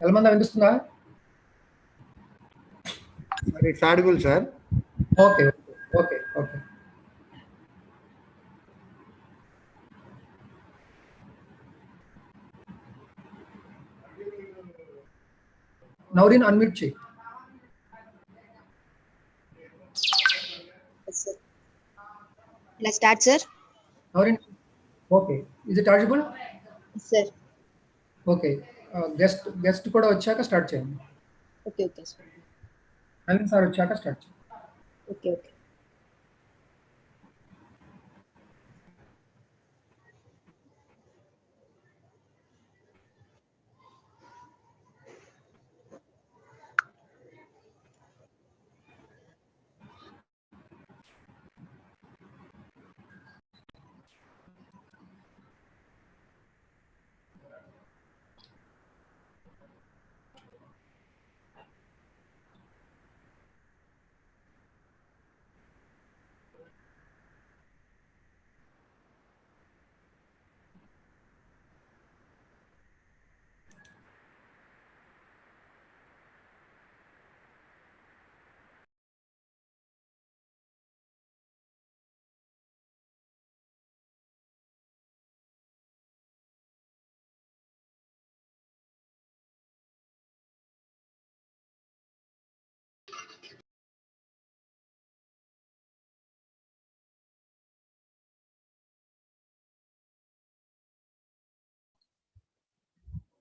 ఎలమందా వినిపిస్తుందా? Sir, it's audible, sir. Okay okay okay. Naureen unmute చేయి. Sir. Let's start, sir. Naureen okay. Is it audible? Sir. Okay. Guest కూడా వచ్చాక start చేయండి. Okay, sir. Naveen sir వచ్చాక start చేయండి. Okay.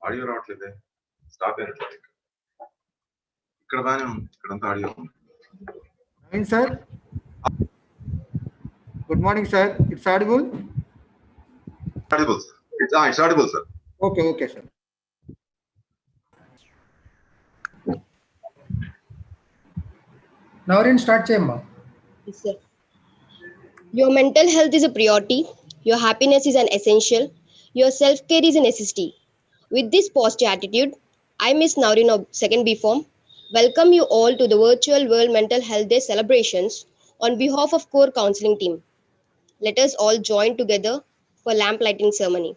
Audio రావట్లేదే, stop అయినట్లేదు. ఇక్కడ బాగానే ఉంది, ఇక్కడంతా ఆడియో ఉంది. Naveen, sir. Good morning, sir. It's audible? Audible, sir. It's audible, sir. Okay, sir. Naureen start చేయమ్మా. Yes, sir. Your mental health is a priority. Your happiness is an essential. Your self-care is a necessity. With this positive attitude, I, Miss Naureen of 2nd B Form, welcome you all to the virtual World Mental Health Day celebrations on behalf of Core Counseling Team. Let us all join together for lamp lighting ceremony.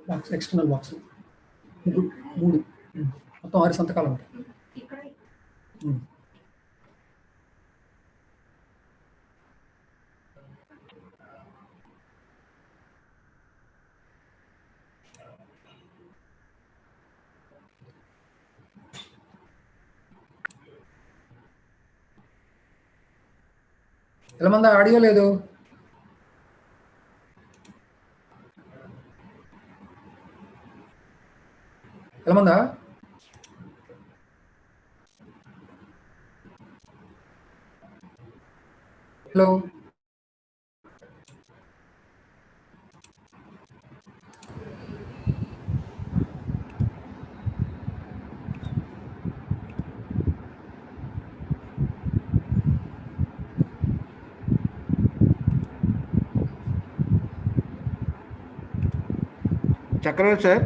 Box, external box 3 మొత్తం 6 సంతకాలు ఉంటాయి. ఎలమందా audio లేదు. ఎలమందా hello. Chakravarti, sir.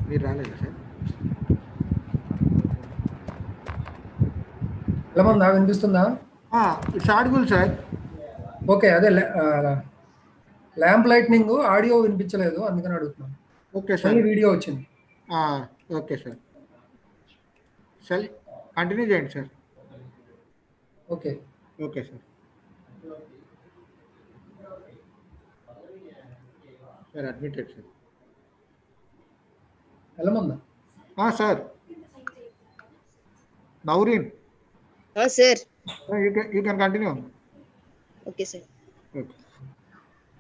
మీరు రాలేదా sir? ఎలమందా వినిపిస్తుందా? It's audible, sir. Okay. అదే lamp lightning audio వినిపించలేదు, అందుకని అడుగుతున్నాను. Okay, sir. ఓన్లీ వీడియో వచ్చింది. Okay, sir. Shall continue చేయండి సార్. Okay sir. Sir admitted sir. Yelamanda Sir. Naurin, Sir. you can continue. Okay, sir. Okay.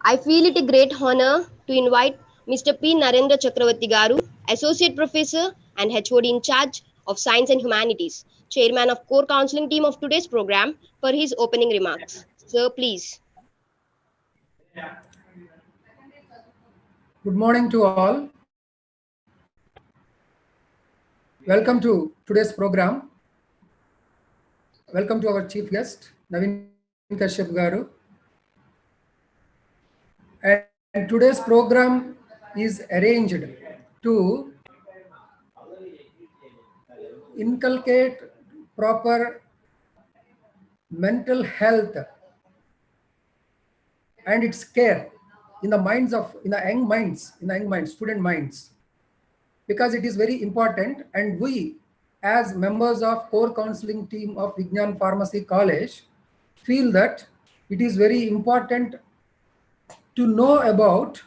I feel it a great honor to invite Mr. P. Narendra Chakravarti Garu, Associate Professor and HOD in charge of Science and Humanities, Chairman of Core Counseling Team of today's program, for his opening remarks. Sir, please. Good morning to all. Welcome to today's program. Welcome to our chief guest, Naveen Kashyap Garu. And today's program is arranged to inculcate proper mental health and its care in the young minds, student minds, because it is very important. And we, as members of core counseling team of Vignan Pharmacy College, feel that it is very important to know about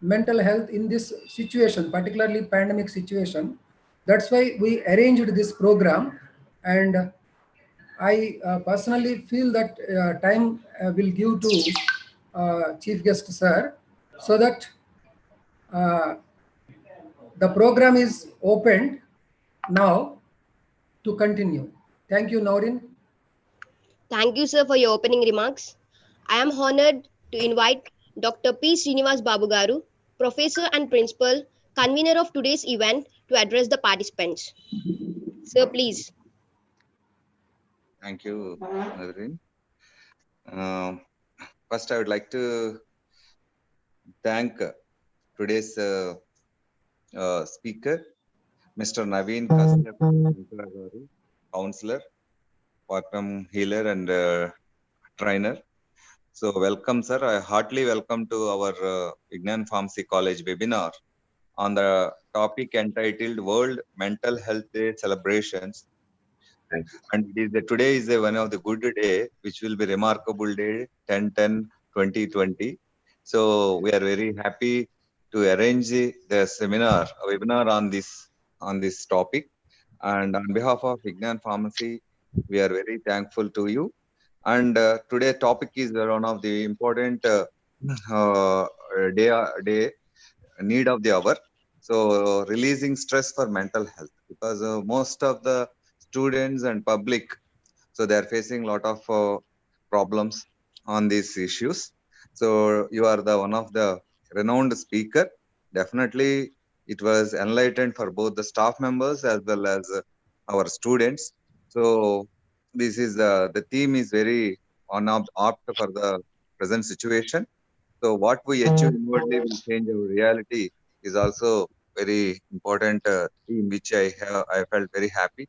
mental health in this situation, particularly pandemic situation. That's why we arranged this program. And I personally feel that time will give to chief guest sir, so that the program is opened now to continue. Thank you, Naurin. Thank you, sir, for your opening remarks. I am honored to invite Dr. P. Srinivas Babu Garu, Professor and Principal, convener of today's event, to address the participants. Sir, please. Thank you, Nazreen. First, I would like to thank today's speaker, Mr. Naveen Kashyap Garu, counselor, quantum healer, and trainer. So, welcome, sir. I heartily welcome to our Vignan Pharmacy College webinar on the topic entitled World Mental Health Day Celebrations. And today is one of the good day, which will be remarkable day, 10/10/2020. So we are very happy to arrange the seminar, a webinar on this topic. And on behalf of Vignan Pharmacy, we are very thankful to you. And today topic is one of the important day need of the hour. So releasing stress for mental health, because most of the students and public, so they are facing a lot of problems on these issues. So you are the one of the renowned speaker. Definitely it was enlightened for both the staff members as well as our students. So this is the theme is very apt for the present situation. So what we achieve inwardly will change our reality is also very important theme, which I felt very happy.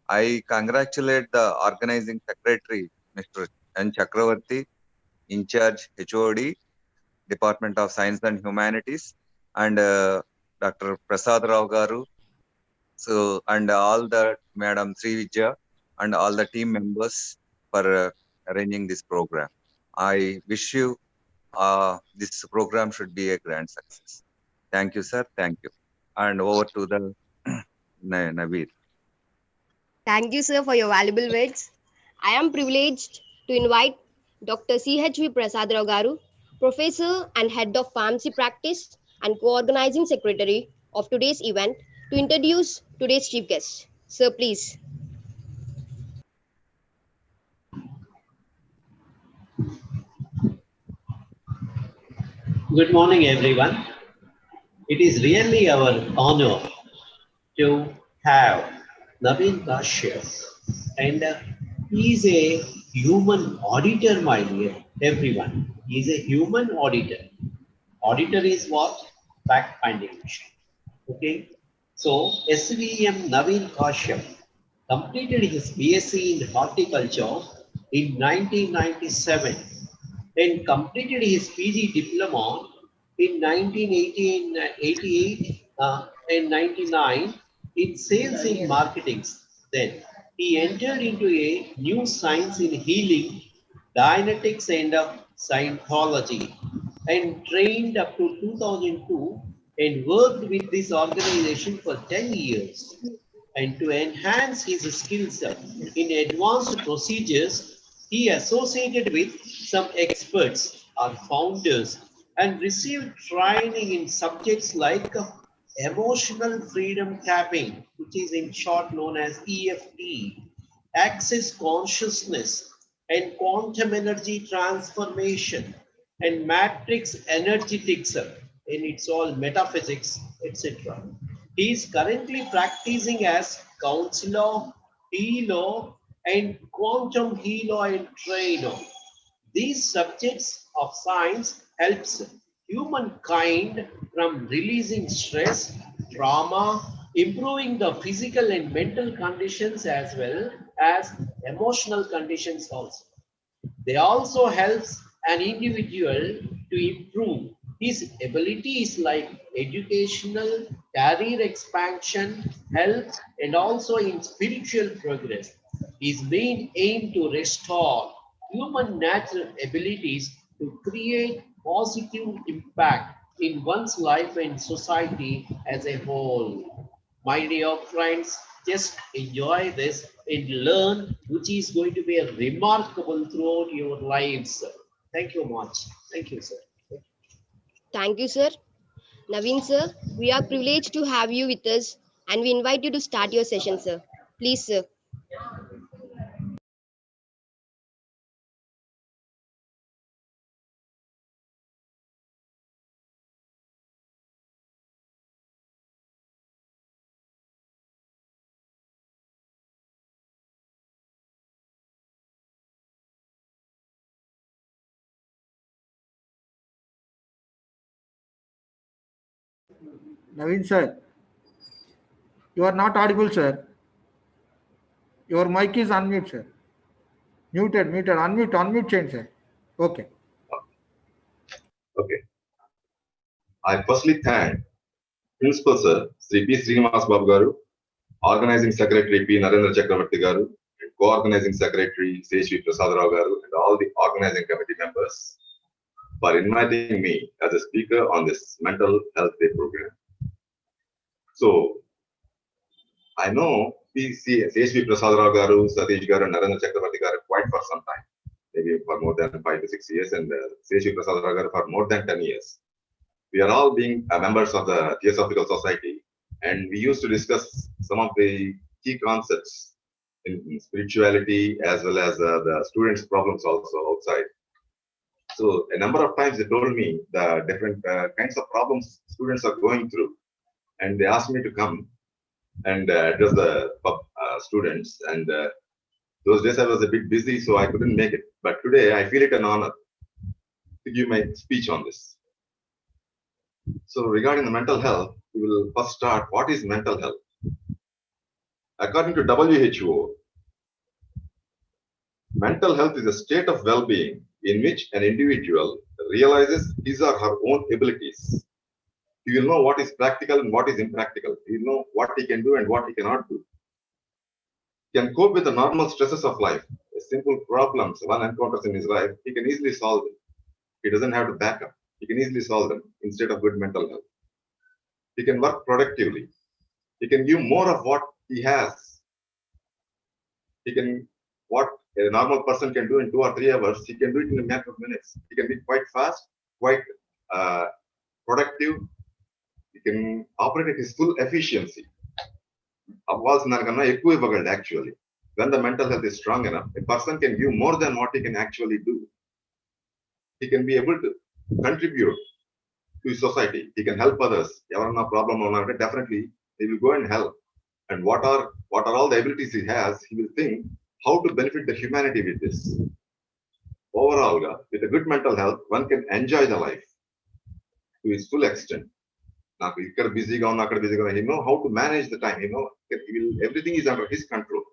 I congratulate the organizing secretary, Mr. N. Chakravarti, in charge HOD, Department of Science and Humanities, and Dr. Prasad Rao Garu, so, and all the Madam Sri Vijaya and all the team members for arranging this program. I wish you this program should be a grand success. Thank you, sir. Thank you. And over to the Naveed. Thank you, sir, for your valuable words. I am privileged to invite Dr. C.H.V. Prasad Rao Garu, Professor and Head of Pharmacy Practice and Co-Organizing Secretary of today's event, to introduce today's chief guest. Sir, please. Good morning, everyone. It is really our honor to have Naveen Kashyap, and he is a human auditor, my dear everyone. He is a human auditor. Auditor is what? Fact-finding mission. Okay. So SVM Naveen Kashyap completed his BSc in horticulture in 1997 and completed his PG diploma in 1988 and 99 in sales and marketing. Then he entered into a new science in healing, Dianetics and Scientology, and trained up to 2002 and worked with this organization for 10 years. And to enhance his skills in advanced procedures, he associated with some experts or founders and received training in subjects like emotional freedom tapping, which is in short known as EFT, access consciousness, and quantum energy transformation, and matrix energetics, and it's all metaphysics, etc. He is currently practicing as counselor, healer, and quantum healer and trainer. These subjects of science helps humankind from releasing stress, trauma, improving the physical and mental conditions as well as emotional conditions also. They also helps an individual to improve his abilities like educational, career expansion, health, and also in spiritual progress. His main aim to restore human natural abilities to create positive impact in one's life and society as a whole. My dear friends, just enjoy this and learn, which is going to be a remarkable throughout your lives. Thank you much. Thank you, sir. Thank you, sir. Naveen, sir, we are privileged to have you with us and we invite you to start your session, sir. Please, sir. Naveen sir, you are not audible, sir. Your mic is unmute, sir. Muted, unmute change, sir. Okay. Okay. I firstly thank Principal Sir Sri P. Srinivas Babu Garu, Organizing Secretary P. Narendra Chakravarti Garu, and Co-Organizing Secretary C. Prasad Rao Garu, and all the organizing committee members for inviting me as a speaker on this Mental Health Day program. So, I know C.H.V. Prasad Rao Garu, Satish Garu, and Narendra Chakravarti Garu quite for some time, maybe for more than 5 to 6 years, and C.H.V. Prasad Rao Garu for more than 10 years. We are all being members of the Theosophical Society, and we used to discuss some of the key concepts in spirituality as well as the students' problems also outside. So a number of times they told me the different kinds of problems students are going through, and they asked me to come and address the students. And those days I was a bit busy, so I couldn't make it. But today I feel it an honor to give my speech on this. So regarding the mental health, we will first start. What is mental health? According to WHO, mental health is a state of well-being in which an individual realizes his or her own abilities. He will know what is practical and what is impractical. He will know what he can do and what he cannot do. He can cope with the normal stresses of life. Simple problems one encounters in his life, he can easily solve them. He doesn't have to back up. He can easily solve them instead of good mental health. He can work productively. He can give more of what he has. He can, what a normal person can do in 2 or 3 hours, he can do it in a matter of minutes. He can be quite fast, quite productive. He can operate at his full efficiency. Actually, when the mental health is strong enough, a person can give more than what he can actually do. He can be able to contribute to society. He can help others. Definitely, he will go and help. And what are all the abilities he has? He will think how to benefit the humanity with this. Overall, with a good mental health, one can enjoy the life to its full extent. He know how to manage the time. Everything is under his control.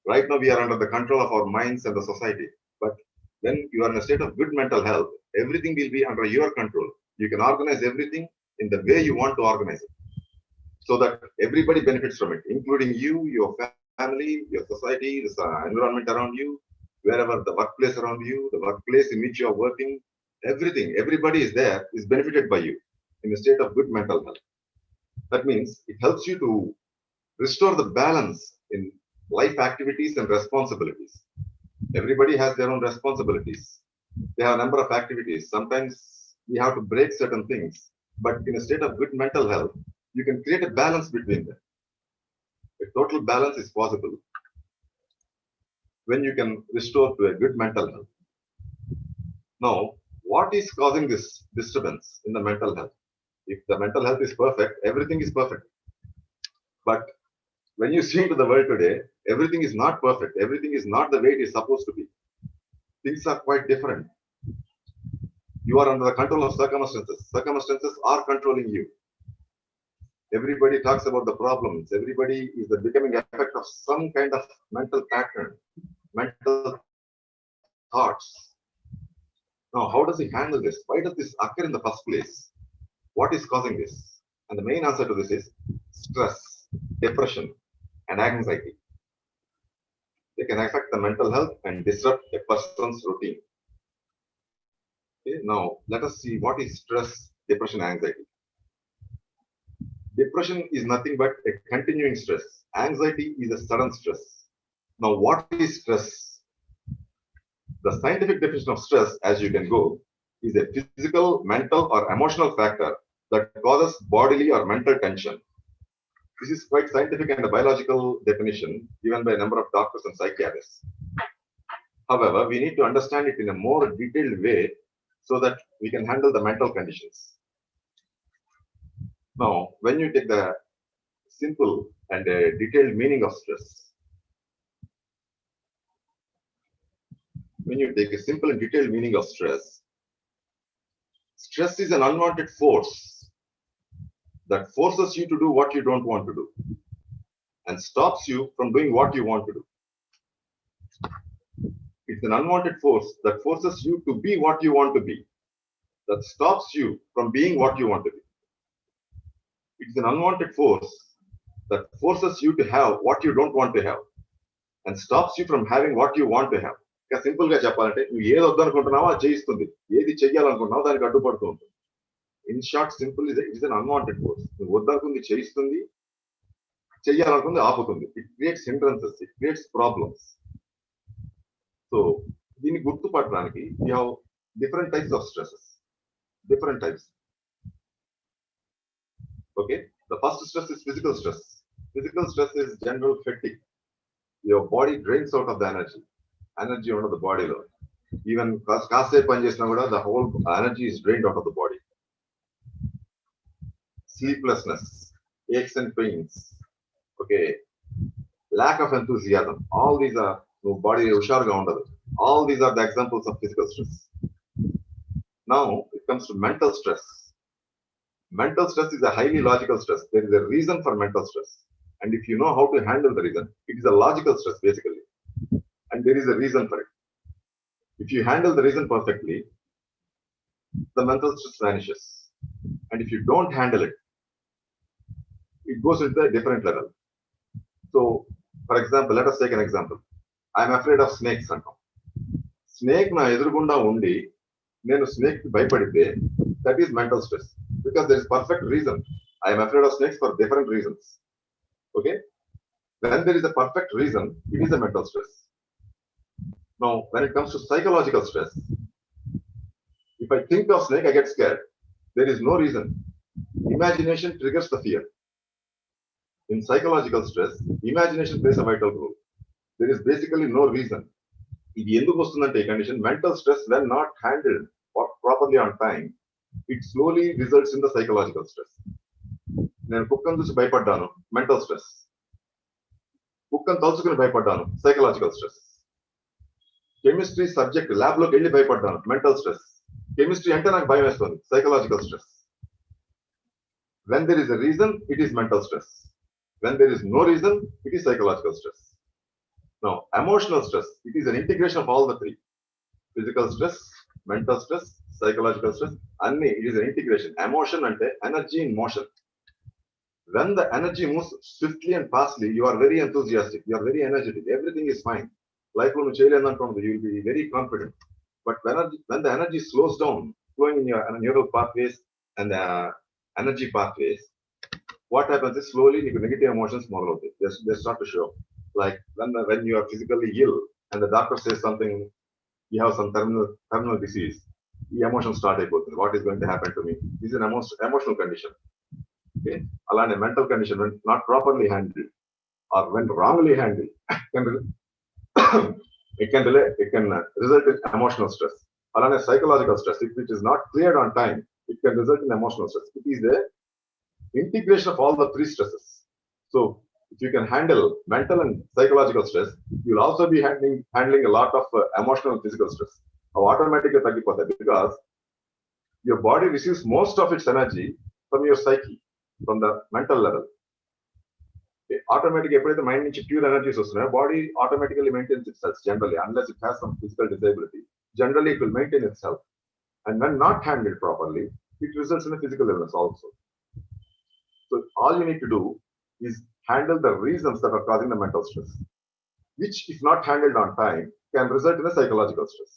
Right now, we are under the control of our minds and the society. But when you are in a state of good mental health, everything will be under your control. You can organize everything in the way you want to organize it, so that everybody benefits from it, including you, your family, your society, the environment around you, wherever the workplace around you, the workplace in which you are working, everything, everybody is there, is benefited by you. in a state of good mental health. That means it helps you to restore the balance in life activities and responsibilities. Everybody has their own responsibilities. They have a number of activities. Sometimes we have to break certain things, but in a state of good mental health, you can create a balance between them. A total balance is possible when you can restore to a good mental health. Now, what is causing this disturbance in the mental health? If the mental health is perfect, everything is perfect. But when you see into the world today, everything is not perfect. Everything is not the way it is supposed to be. Things are quite different. You are under the control of circumstances. Circumstances are controlling you. Everybody talks about the problems. Everybody is becoming effect of some kind of mental pattern, mental thoughts. Now, how does he handle this? Why does this occur in the first place? What is causing this? And the main answer to this is stress, depression, and anxiety. They can affect the mental health and disrupt a person's routine. Okay, now, let us see what is stress, depression, anxiety. Depression is nothing but a continuing stress. Anxiety is a sudden stress. Now, what is stress? The scientific definition of stress, as you can go, is a physical, mental, or emotional factor that causes bodily or mental tension. This is quite scientific and a biological definition given by a number of doctors and psychiatrists. However, we need to understand it in a more detailed way so that we can handle the mental conditions. Now, when you take the simple and detailed meaning of stress, stress is an unwanted force that forces you to do what you don't want to do and stops you from doing what you want to do. It's an unwanted force that forces you to be what you want to be, that stops you from being what you want to be. It's an unwanted force that forces you to have what you don't want to have and stops you from having what you want to have. Simple గా చెప్పాలంటే నువ్వు ఏది వద్దనుకుంటున్నావో అది చేయిస్తుంది, ఏది చెయ్యాలనుకుంటున్నావో దానికి అడ్డుపడుతూ ఉంటుంది. In short, simple is an unwanted force. నువ్వు వద్దనుకుంది చేయిస్తుంది, చెయ్యాలనుకుంది ఆపుతుంది. It creates hindrances, it creates problems. So దీన్ని గుర్తుపట్టడానికి we have different types of stresses. Different types. Okay, the first stress is physical stress. Physical stress is general fatigue. Your body drains out of the energy out of the body. Even the whole energy is drained out of the body. Sleeplessness, aches and pains, okay, lack of enthusiasm. All these are body usharga undadu. All these are the examples of physical stress. Now it comes to mental stress. Mental stress is a highly logical stress. There is a reason for mental stress, and if you know how to handle the reason, it is a logical stress basically, and there is a reason for it. If you handle the reason perfectly, the mental stress vanishes, and if you don't handle it, it goes into a different level. So, for example, let us take an example. I am afraid of snakes. Snake na edurugunda undi nenu snake ki bhayapadite, that is mental stress, because there is perfect reason. I am afraid of snakes for different reasons. Okay, when there is a perfect reason, it is a mental stress. Now, when it comes to psychological stress, if I think of snake, I get scared. There is no reason. Imagination triggers the fear. In psychological stress, imagination plays a vital role. There is basically no reason. If condition, mental stress, when not handled properly on time, it slowly results in the psychological stress. Mental stress. Psychological stress. Chemistry subject, lab lo kelli bhayapaddanu, mental stress. Chemistry ante naaku bhayam vestundi, psychological stress. When there is a reason, it is mental stress. When there is no reason, it is psychological stress. Now, emotional stress, it is an integration of all the three. Physical stress, mental stress, psychological stress, and it is an integration. Emotion ante energy in motion. When the energy moves swiftly and fastly, you are very enthusiastic, you are very energetic, everything is fine. Life will you will be very confident. But when the energy slows down, flowing in your neural pathways and energy pathways, what happens is slowly negative emotions model they start to show. Like when you are physically ill and the doctor says something, you have some terminal disease, the emotions start అయిపోతుంది. What is going to happen to me? This is an emotional condition. Okay, along a mental condition when not properly handled or when wrongly handled, it can result in emotional stress. Along a psychological stress, if it is not cleared on time, it can result in emotional stress. It is the integration of all the three stresses. So if you can handle mental and psychological stress, you'll also be handling a lot of emotional and physical stress. Automatically because your body receives most of its energy from your psyche, from the mental level. Okay. Automatically, the mind needs pure energy, so body automatically maintains itself generally, unless it has some physical disability. Generally, it will maintain itself. And when not handled properly, it results in a physical illness also. So all you need to do is handle the reasons that are causing the mental stress, which if not handled on time, can result in a psychological stress.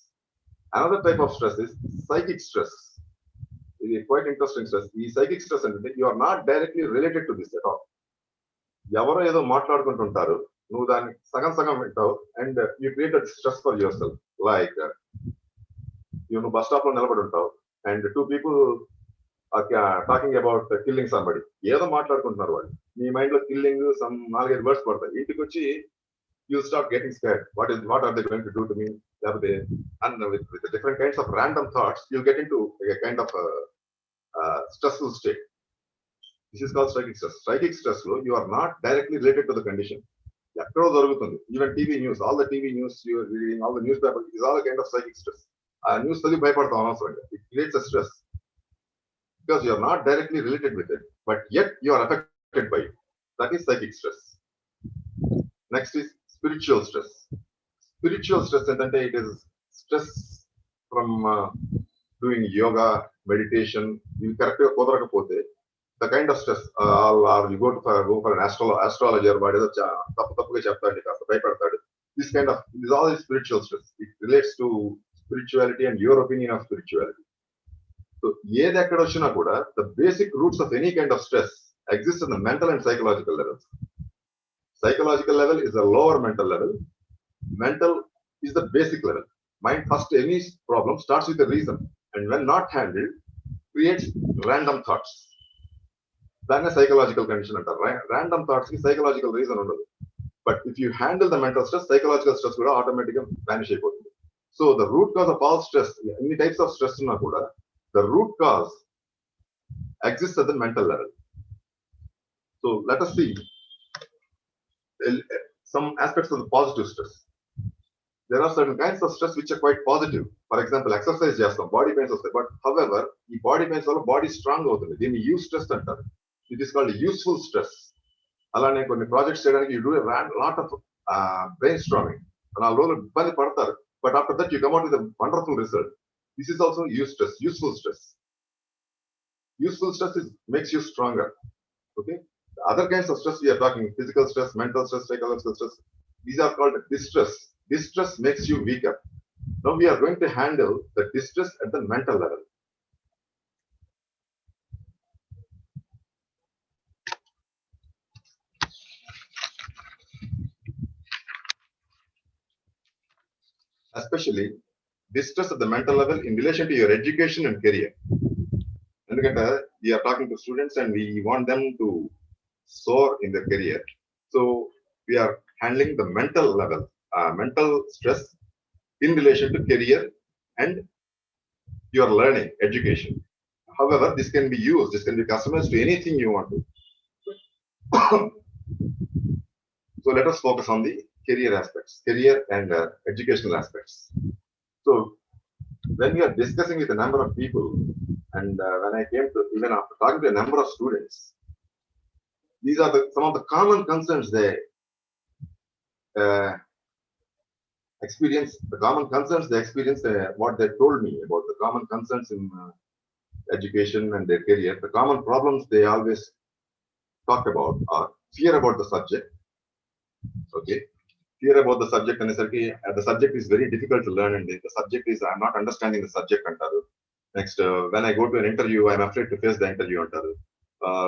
Another type of stress is psychic stress. It is quite interesting stress. The psychic stress, and you are not directly related to this at all. ఎవరో ఏదో మాట్లాడుకుంటుంటారు, నువ్వు దాన్ని సగం వింటావు, and you created stress for yourself. Like నువ్వు bus stop లో నిలబడి ఉంటావు and two people talking about killing somebody, ఏదో మాట్లాడుకుంటున్నారు వాళ్ళు, మీ మైండ్ లో కిల్లింగ్ సమ్ 4-5 వర్డ్స్ పడతాయి. ఇంటికి వచ్చి you start getting scared, what are they going to do to me, లేకపోతే and with different kinds of random thoughts you get into kind of stressful state. This is called striking stress. Striking stress లో you are not directly related to the condition. ఎక్కడో జరుగుతుంది. Even TV news, all the TV news, all the news paper, is all kind of striking stress. ఆ news చదివి భయపడతాం అనవసరంగా. It creates a stress because you are not directly related with it, but yet you are affected by it. That is psychic stress. Next is spiritual stress. Spiritual stress, and it is stress from doing yoga, meditation. You correct the kind of stress, or you go for an astrologer, but this kind of, this all is spiritual stress. It relates to spirituality and your opinion of spirituality. So, the basic roots of any kind of stress exist in the mental and psychological levels. Psychological level is a lower mental level. Mental is the basic level. Mind first, any problem starts with a reason, and when not handled, creates random thoughts. Then a psychological condition. Random thoughts is psychological reason. But if you handle the mental stress, psychological stress will automatically vanish. So the root cause of all stress, any types of stress, the root cause exists at the mental level. So let us see some aspects of the positive stress. There are certain kinds of stress which are quite positive. For example, exercise just body pains, but however, the body pains are body strong. Then you use stress center. It is called useful stress. Alane konni projects cheyadani you do a lot of brainstorming, but after that you come out with a wonderful result. This is also useful stress. Useful stress makes you stronger. Okay. The other kinds of stress we are talking: physical stress, mental stress, psychological stress. These are called distress. Distress makes you weaker. Now we are going to handle the distress at the mental level. Especially distress at the mental level in relation to your education and career. And we are talking to students and we want them to soar in their career. So we are handling the mental level, mental stress in relation to career and your learning, education. However, this can be used, this can be customized to anything you want to. So let us focus on the career aspects, career and educational aspects. So when we are discussing with a number of people, and when I came to, even after talking to a number of students, these are some of the common concerns they experience. The common concerns they experience, what they told me about the common concerns in education and their career. The common problems they always talk about are fear about the subject. Okay. Fear about the subject, and the subject is very difficult to learn, and the subject is I'm not understanding the subject. Next, when I go to an interview, I'm afraid to face the interview.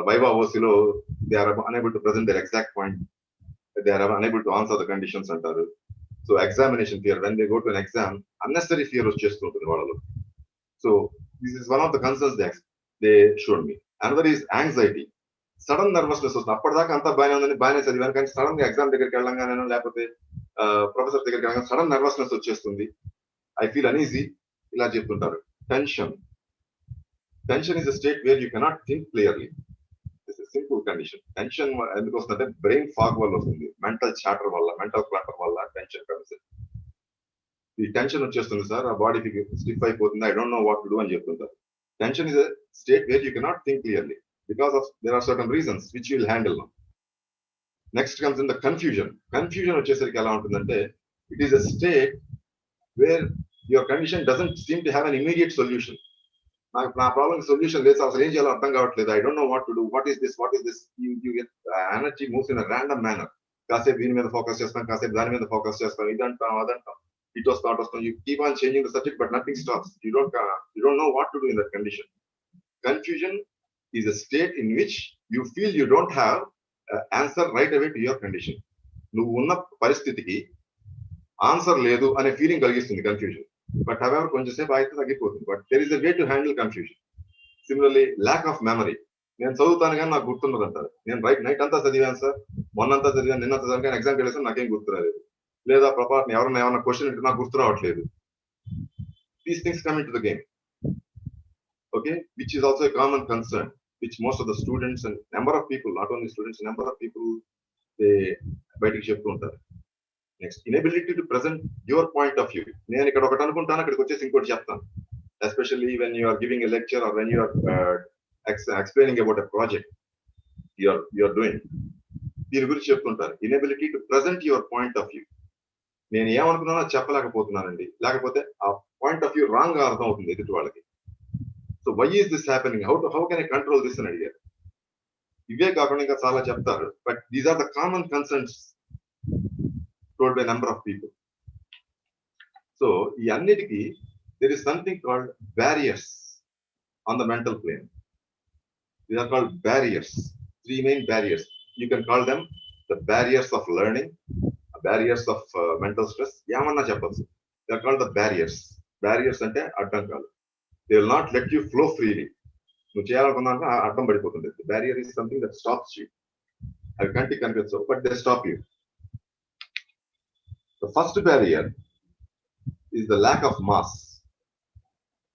Viva OCలో they are unable to present their exact point. They are unable to answer the conditions అంటారు. So examination fear, when they go to an exam, unnecessary fear వచ్చేస్తుంటుంది వాళ్ళలో. So this is one of the concerns they showed me. Another is anxiety. Sudden nervousness వస్తుంది. అప్పటిదాకా అంతా బాగానే ఉందని బాగానే చదివాను, కానీ సడన్ గా ఎగ్జామ్ దగ్గరికి వెళ్ళంగానే లేకపోతే ప్రొఫెసర్ దగ్గరికి వెళ్ళగా సడన్ నర్వస్నెస్ వచ్చేస్తుంది. ఐ ఫీల్ అనీజీ, ఇలా చెప్తుంటారు. Tension. Tension is a state where you cannot think clearly. It's simple condition. Tension ఎందుకు వస్తుందంటే బ్రెయిన్ ఫాగ్ వల్ల వస్తుంది, మెంటల్ చాటర్ వల్ల, మెంటల్ క్లటర్ వల్ల టెన్షన్ కలుస్తుంది. ఈ టెన్షన్ వచ్చేస్తుంది సార్, ఆ బాడీకి స్టిఫ్ అయిపోతుంది, I don't know what to do అని చెప్తుంటారు. Tension is a state where you cannot think clearly because of there are certain reasons which you will handle now. Next comes in the confusion. Confusion వచ్చేసరికి ఎలా ఉంటుందంటే it is a state where your condition doesn't seem to have an immediate solution. నా problem solution లేదు, అసలు ఏం చేయాలో అర్థం కావట్లేదు, I don't know what to do, what is this. You get energy moves in a random manner. కాసేపు దీని మీద ఫోకస్ చేస్తాం, కాసేపు దాని మీద ఫోకస్ చేస్తాం, ఇదంటాం అదంటాం, ఇట్ వస్తాం, you keep on changing the subject but nothing stops. You don't know what to do in that condition. Confusion is a state in which you feel you don't have answer right away to your condition. నువ్వు ఉన్న పరిస్థితికి answer లేదు అనే feeling కలిగిస్తుంది confusion. But our కొంచెంసేపు అయితే తగ్గిపోతుంది. But there is a way to handle confusion. Similarly lack of memory. నేను చదువుతాను కానీ నాకు గుర్తున్నది అంటారు. నేను నైట్ అంతా చదివాను సార్, మొన్నంతా చదివాను, నిన్నంతా చదివాను, కానీ ఎగ్జామ్కి వెళ్ళేసి నాకేం గుర్తు రాలేదు. లేదా పొరపాటున ఎవరన్నా క్వశ్చన్ అంటే నాకు గుర్తు రావట్లేదు. These things come in to the game. Okay, which is also a common concern, which most of the students and number of people, not only students, number of people, they బయటికి చెప్తూ ఉంటారు. Next, inability to present your point of view. నేను ఇక్కడ ఒకటి అనుకుంటాను, అక్కడికి వచ్చేసి ఇంకోటి చెప్తాను. Especially when you are giving a lecture or when you are explaining about a project you are doing. దీని గురించి చెప్తుంటారు. Inability to present your point of view. నేను ఏమనుకున్నానో చెప్పలేకపోతున్నానండి, లేకపోతే ఆ పాయింట్ ఆఫ్ వ్యూ రాంగ్ గా అర్థం అవుతుంది ఎదుటి వాళ్ళకి. So why is this happening? How can I control this అని అడిగారు. ఇవే కాకుండా ఇంకా చాలా చెప్తారు. But these are the common concerns told by a number of people. So ఈ అన్నిటికీ there is something called barriers on the mental plane. These are called barriers. 3 main barriers. You can call them the barriers of learning, barriers of mental stress. ఏమన్నా చెప్పచ్చు. They are called the barriers. Barriers అంటే అడ్డంకాలు. They will not let you flow freely. నువ్వు చేయాలనుకున్నాక అడ్డం పడిపోతుంది. The barrier is something that stops you. అవి కంటికి కనిపించవు, but they stop you. The first barrier is the lack of mass.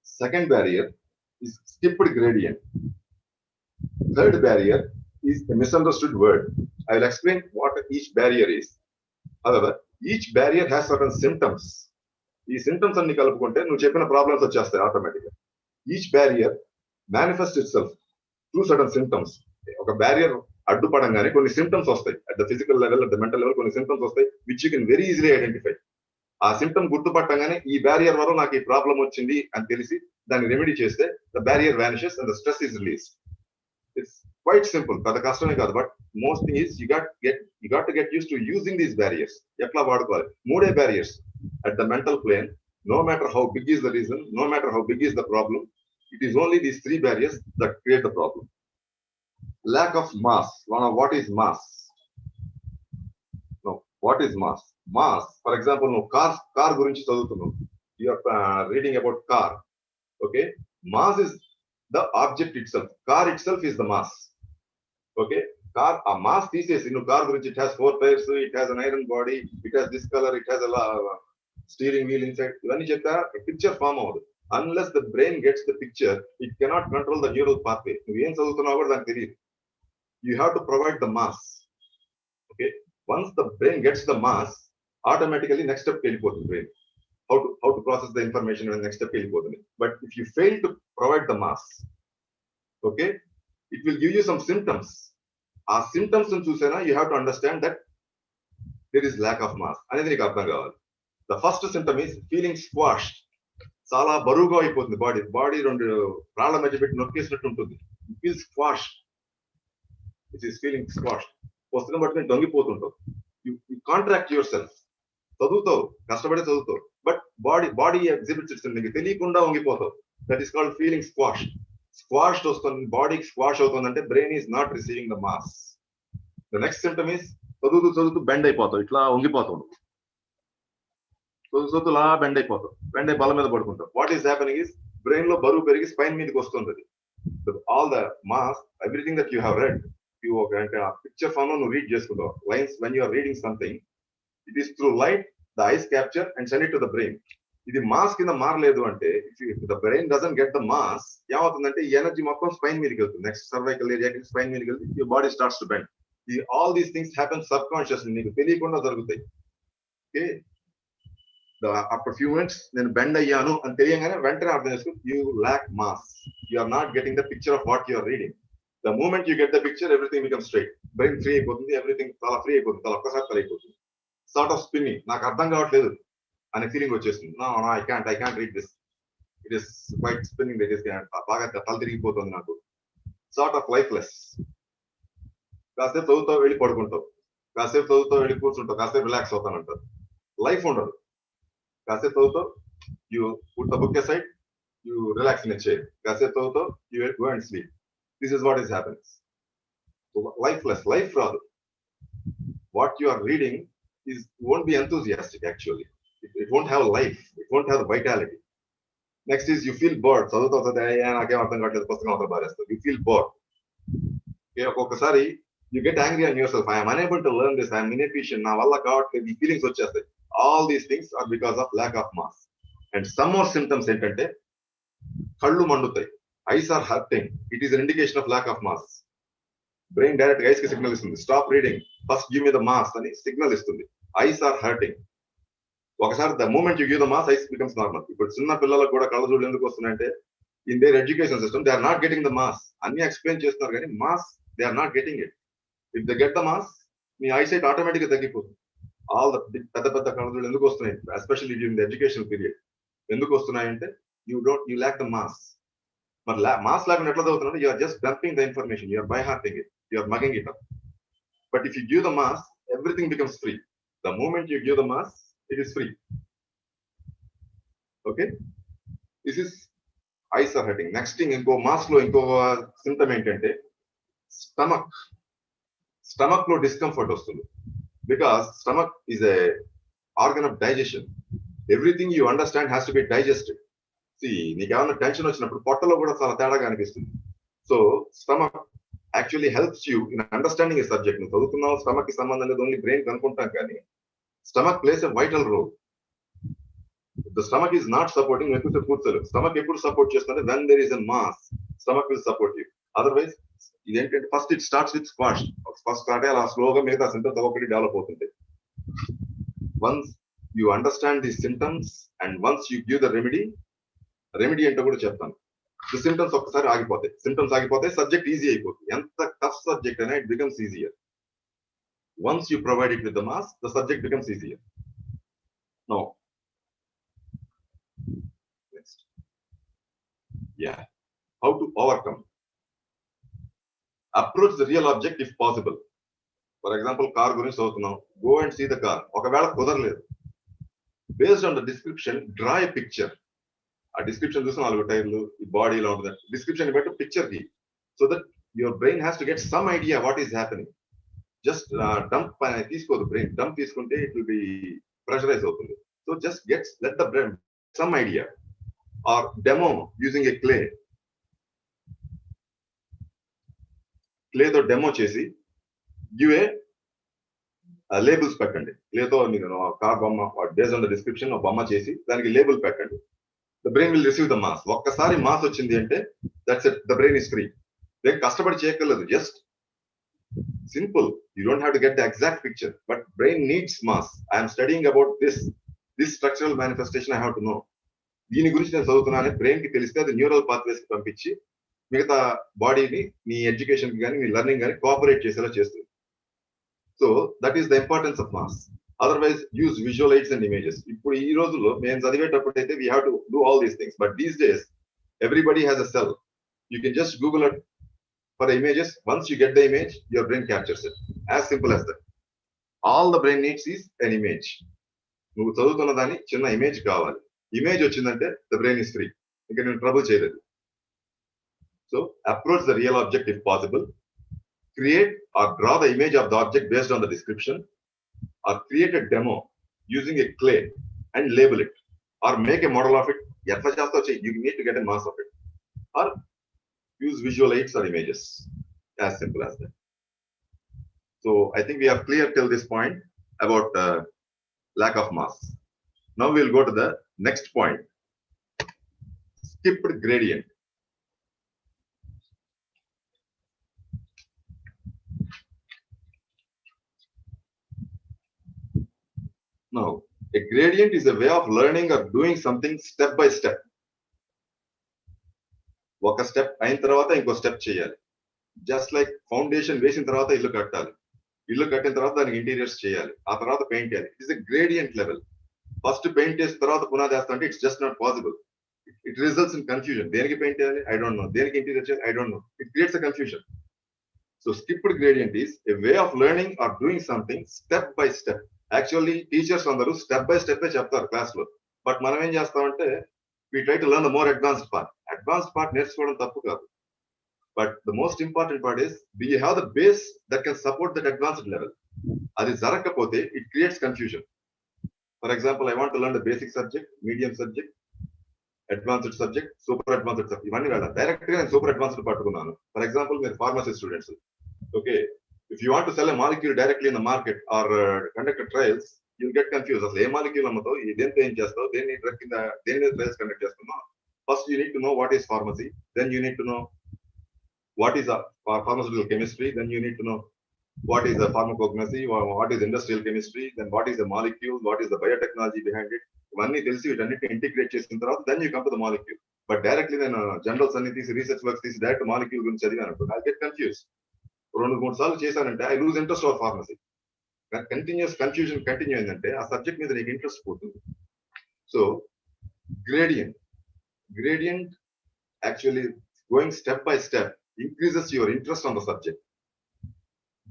Second barrier is skipped gradient. Third barrier is a misunderstood word. I will explain what each barrier is. However, each barrier has certain symptoms. ఈ symptoms అన్ని కలుపుకుంటే నువ్వు చెప్పిన problems వచ్చేస్తాయి ఆటోమేటిక్గా. Each barrier manifest it self through sudden symptoms. ఒక barrier అడ్డుపడంగానే కొన్ని symptoms వస్తాయి. At the physical level, at the mental level కొన్ని సింటమ్స్ వస్తాయి, which you can very easily identify. ఆ సింటమ్ గుర్తుపట్టంగానే ఈ బ్యారియర్ వల్ల నాకు ఈ ప్రాబ్లం వచ్చింది అని తెలిసి దాన్ని రెమెడీ చేస్తే the barrier vanishes and the stress is release. It's quite simple, పెద్ద కష్టమే కాదు. But most thing is you got to get use to using these barriers. ఎట్లా వాడుకోవాలి? 3 barriers at the mental plane. No matter how big is the reason, no matter how big is the problem, it is only these 3 barriers that create the problem. Lack of mass. What is mass? No, what is mass? Mass, for example, no car gurinchi chadutunnavu. You are reading about car. Okay, mass is the object itself. Car itself is the mass. Okay, car a mass తీసేసి నువ్వు car గురించి it has 4 tires, it has an iron body, it has this color, it has a steering wheel inside, ఇవన్నీ చెప్తా picture form అవ్వదు. Unless the brain gets the picture, it cannot control the neural pathway. నువ్వు ఏం చదువుతున్నావు కూడా దానికి తెలియదు. You have to provide the mass. Okay, once the brain gets the mass, automatically next step వెళ్ళిపోతుంది brain. How to process the information and next step వెళ్ళిపోతుంది. But if you fail to provide the mass, okay, it will give you some symptoms. ఆ symptoms చూసేనా you have to understand that there is lack of mass అనేది నీకు అర్థం కావాలి. The first symptom is feeling squashed. చాలా బరువుగా అయిపోతుంది body 2 రాళ్ల మధ్య పెట్టి నొక్కేసినట్టు ఉంటుంది. It feels squashed. It is feeling squashed. పుస్తకం పట్టుకుని దొంగిపోతుంటావు. You contract yourself. చదువుతావు, కష్టపడి చదువుతావు, బట్ బాడీ ఎగ్జిబిట్స్ నీకు తెలియకుండా వంగిపోతావు. That is called feeling squashed. స్క్వాష్డ్ వస్తుంది, బాడీకి స్క్వాష్ అవుతుందంటే brain is not receiving the mass. The next symptom is చదువుతూ బెండ్ అయిపోతావు, ఇట్లా వంగిపోతావు, చదువుతూ లా బెండ్ అయిపోతావు, బెండ్ అయి బల మీద పడుకుంటావు. What is happening is brain లో బరువు పెరిగి స్పైన్ మీదకి వస్తుంది. All the mass, everything that you have read, అంటే ఆ పిక్చర్ ఫామ్ లో నువ్వు రీడ్ చేసుకుంటావు. Lines when you are reading something, it is through light the eyes capture and send it to the brain. ఇది mass కింద మారలేదు అంటే, if the brain doesn't get the mass, ఏమవుతుందంటే ఈ ఎనర్జీ మొత్తం స్పైన్ మీదకి వెళ్తుంది. నెక్స్ట్ సర్వైకల్ ఏరియాకి స్పైన్ మీదకి వెళ్తే your body starts to bend. All these things happen sub consciously, నీకు తెలియకుండా జరుగుతాయి. ఓకే, అప్పుడు ఫ్యూ మినిట్స్ నేను బెండ్ అయ్యాను అని తెలియగానే వెంటనే అర్థం చేసుకో, you lack mass, you are not getting the picture of what you are reading. The moment you get the picture, everything become straight, brain free అయిపోతుంది, ఎవ్రీథింగ్ చాలా ఫ్రీ అయిపోతుంది, చాలా ఒక్కసారి తల అయిపోతుంది. సార్ట్ ఆఫ్ స్పిన్నింగ్, నాకు అర్థం కావట్లేదు అనే ఫీలింగ్ వచ్చేస్తుంది. No I can't read this, it is quite spinning, it is బాగా తల తిరిగిపోతుంది నాకు. Sort of lifeless. కాసేపు చదువుతావు వెళ్ళి పడుకుంటావు, కాసేపు చదువుతావు వెళ్ళి కూర్చుంటావు, కాసేపు రిలాక్స్ అవుతానంటారు. లైఫ్ ఉండదు. కాసేపు చదువుతావు, you put the book aside, you relax in a chair. కాసేపు చదువుతావు, you go and sleep. This is what is happening. So lifeless, life రాదు. What you are reading won't be enthusiastic actually. It won't have life. It won't have the vitality. Next is you feel bored. చదువుతావు నాకేం అర్థం కావట్లేదు, పుస్తకం అవతల పారేస్తావు. You feel bored. ఒక్కొక్కసారి you get angry on yourself. I am unable to learn this. I am inefficient. నా వల్ల కావట్లేదు, ఈ ఫీలింగ్స్ వచ్చేస్తాయి. All these things are because of lack of mass. And some more symptoms ఏంటంటే కళ్ళు మండుతాయి, eyes are hurting. It is an indication of lack of mass. Brain direct eyes కి signal ఇస్తుంది, stop reading, first give me the mass అని signal ఇస్తుంది. Eyes are hurting. ఒకసారి the moment you give the mass, eyes becomes normal. ఇప్పుడు చిన్న పిల్లలకు కూడా కళ్ళజోళ్ళు ఎందుకు వస్తున్నాయంటే, in their education system they are not getting the mass. అన్ని ఎక్స్ప్లెయిన్ చేస్తున్నారు కానీ mass they are not getting it. If they get the mass, me eyesight automatic గా తగ్గిపోతుంది. ఆల్ ద పెద్ద పెద్ద కళ్ళజోళ్ళు ఎందుకు వస్తున్నాయి, especially during the education period ఎందుకు వస్తున్నాయంటే, you lack the mass. But mass లేకుండా ఎట్లా చదువుతున్నాడు, you are just dumping the information, you are by hearting it, you are mugging it up. But if you give the mass, everything becomes free. The moment you give the mass, it is free. Okay, this is eyes are hurting. Next thing, ఇంకో mass లో ఇంకో symptom ఏంటంటే stomach లో discomfort వస్తుంది. Because stomach is a organ of digestion. Everything you understand has to be digested. నీకు ఏమైనా tension వచ్చినప్పుడు పొట్టలో కూడా చాలా తేడాగా అనిపిస్తుంది. So stomach actually helps you in understanding A subject. నువ్వు చదువుతున్నావు, స్టమక్ కి సంబంధం లేదు, ఓన్లీ బ్రెయిన్ కనుక్కుంటాం, కానీ stomach plays a vital role. The stomach is not supporting, ఎక్కువ కూర్చోలేదు. స్టమక్ ఎప్పుడు సపోర్ట్ చేస్తుంటే when there is a mass, stomach will support you. Otherwise ఇదేంటంటే first it starts with squash. First start అయ్యి అలా స్లోగా మిగతా సింటమ్స్ ఒకటి డెవలప్ అవుతుంది. Once you understand the symptoms and once you give the remedy అంటే కూడా చెప్తాను. ది సింటమ్స్ ఒక్కసారి ఆగిపోతాయి, సబ్జెక్ట్ ఈజీ అయిపోతుంది. ఎంత టఫ్ సబ్జెక్ట్ అయినా it becomes easier. Once you provide it with the mass, the subject becomes easier. No next, how to overcome. Approach the real object if possible. For example, car గురించి చదువుతున్నాం, go and see the car. ఒకవేళ కుదరలేదు, based on the description draw a picture. ఆ description చూసి 4 టైర్లు, ఈ body ఇలా ఉంటుంది, డిస్క్రిప్షన్ బట్టి పిక్చర్ కి, so that your brain has to get some idea what is happening. Just dump తీసుకోదు బ్రెయిన్. డంప్ తీసుకుంటే ఇట్ విల్ బి ప్రెషరైజ్ అవుతుంది. So just let the brain some idea. Or demo using a క్లేతో demo చేసి give a labels పెట్టండి. క్లేతో మీరు car బొమ్మ, based on the description బొమ్మ చేసి దానికి లేబుల్ పెట్టండి. The brain will receive the mass. ఒక్కసారి మాస్ వచ్చింది అంటే that's it, the brain is free. నేను కష్టపడి చేయక్కర్లేదు, just simple. You don't have to get the exact picture, but brain needs mass. I am studying about this structural manifestation, I have to know. దీని గురించి నేను చదువుతున్నాను, brain కి తెలిస్తే అది న్యూరల్ పాత్వేస్ కి పంపించి మిగతా బాడీని నీ ఎడ్యుకేషన్ కి కానీ నీ లెర్నింగ్ కానీ కోఆపరేట్ చేసేలా చేస్తుంది. So that is the importance of mass. Otherwise, use visual aids and images. ఇప్పుడు ఈ రోజుల్లో మేము చదివేటప్పుడు అయితే we have to do all these things, but these days everybody has a cell. You can just Google it for the images. Once you get the image, your brain captures it. As simple as that. All the brain needs is an image. నువ్వు చదువుతున్న దాన్ని చిన్న image కావాలి. Image వచ్చిందంటే the brain is free. ఇంకా నేను trouble చేయలేదు. So approach the real object if possible. Create or draw the image of the object based on the description, or create a demo using a clay and label it, or make a model of it. You need to get a mass of it, or use visual aids or images. As simple as that. So I think we are clear till this point about lack of mass. Now we'll go to the next point. Skipped gradient. Now, a gradient is a way of learning or doing something step by step. ఒక step అయిన తర్వాత ఇంకో step చేయాలి. Just like foundation వేసిన తర్వాత ఇల్లు కట్టాలి. ఇల్లు కట్టిన తర్వాత దానికి ఇంటీరియర్స్ చేయాలి. ఆ తర్వాత పెయింట్ చేయాలి. It is a gradient level. First paint చేసిన తర్వాత పునాది వేస్తా అంటే it's just not possible. It results in confusion. దేనికి పెయింట్ చేయాలి? I don't know. దేనికి ఇంటీరియర్ చేయాలి? I don't know. It creates a confusion. So skipped gradient is a way of learning or doing something step by step. Actually teachers అందరూ step by step చెప్తారు class లో. But మనం ఏం చేస్తామంటే we try to learn the more advanced part. Advanced part నేర్చుకోవడం తప్పు కాదు. But the most important part is, do you have the base that can support that advanced level? అది జరగకపోతే it creates confusion. For example, I want to learn the basic subject, medium subject, advanced subject, super advanced subject. ఇవన్నీ వేళ direct గా నేను super advanced పట్టుకున్నాను. For example, మీరు pharmacy students. Okay, if you want to sell a molecule directly in the market or conduct trials, you get confused. అసలు a molecule అమ్ముతావు, దేంతో ఏం చేస్తావు, దేని డ్రగ్ కింద దేని మీద ట్రయల్స్ కండక్ట్ చేస్తున్నావు. First you need to know what is pharmacy, then you need to know what is pharmaceutical chemistry, then you need to know what is the pharmacognosy, what is industrial chemistry, then what is the molecule, what is the biotechnology behind it. ఇవన్నీ తెలిసి వీటన్నిటిని integrate చేసిన తర్వాత then you come to the molecule. But directly నేను generals అన్ని తీసి research works తీసి direct molecule గురించి చదివాను అనుకో, ఐ గెట్ కన్ఫ్యూజ్. 2-3 సార్లు చేశానంటే I lose interest of pharmacy. Continuous confusion continue అయిందంటే ఆ సబ్జెక్ట్ మీద నీకు ఇంట్రెస్ట్ పోతుంది. So gradient actually going step by step increases your interest on the subject.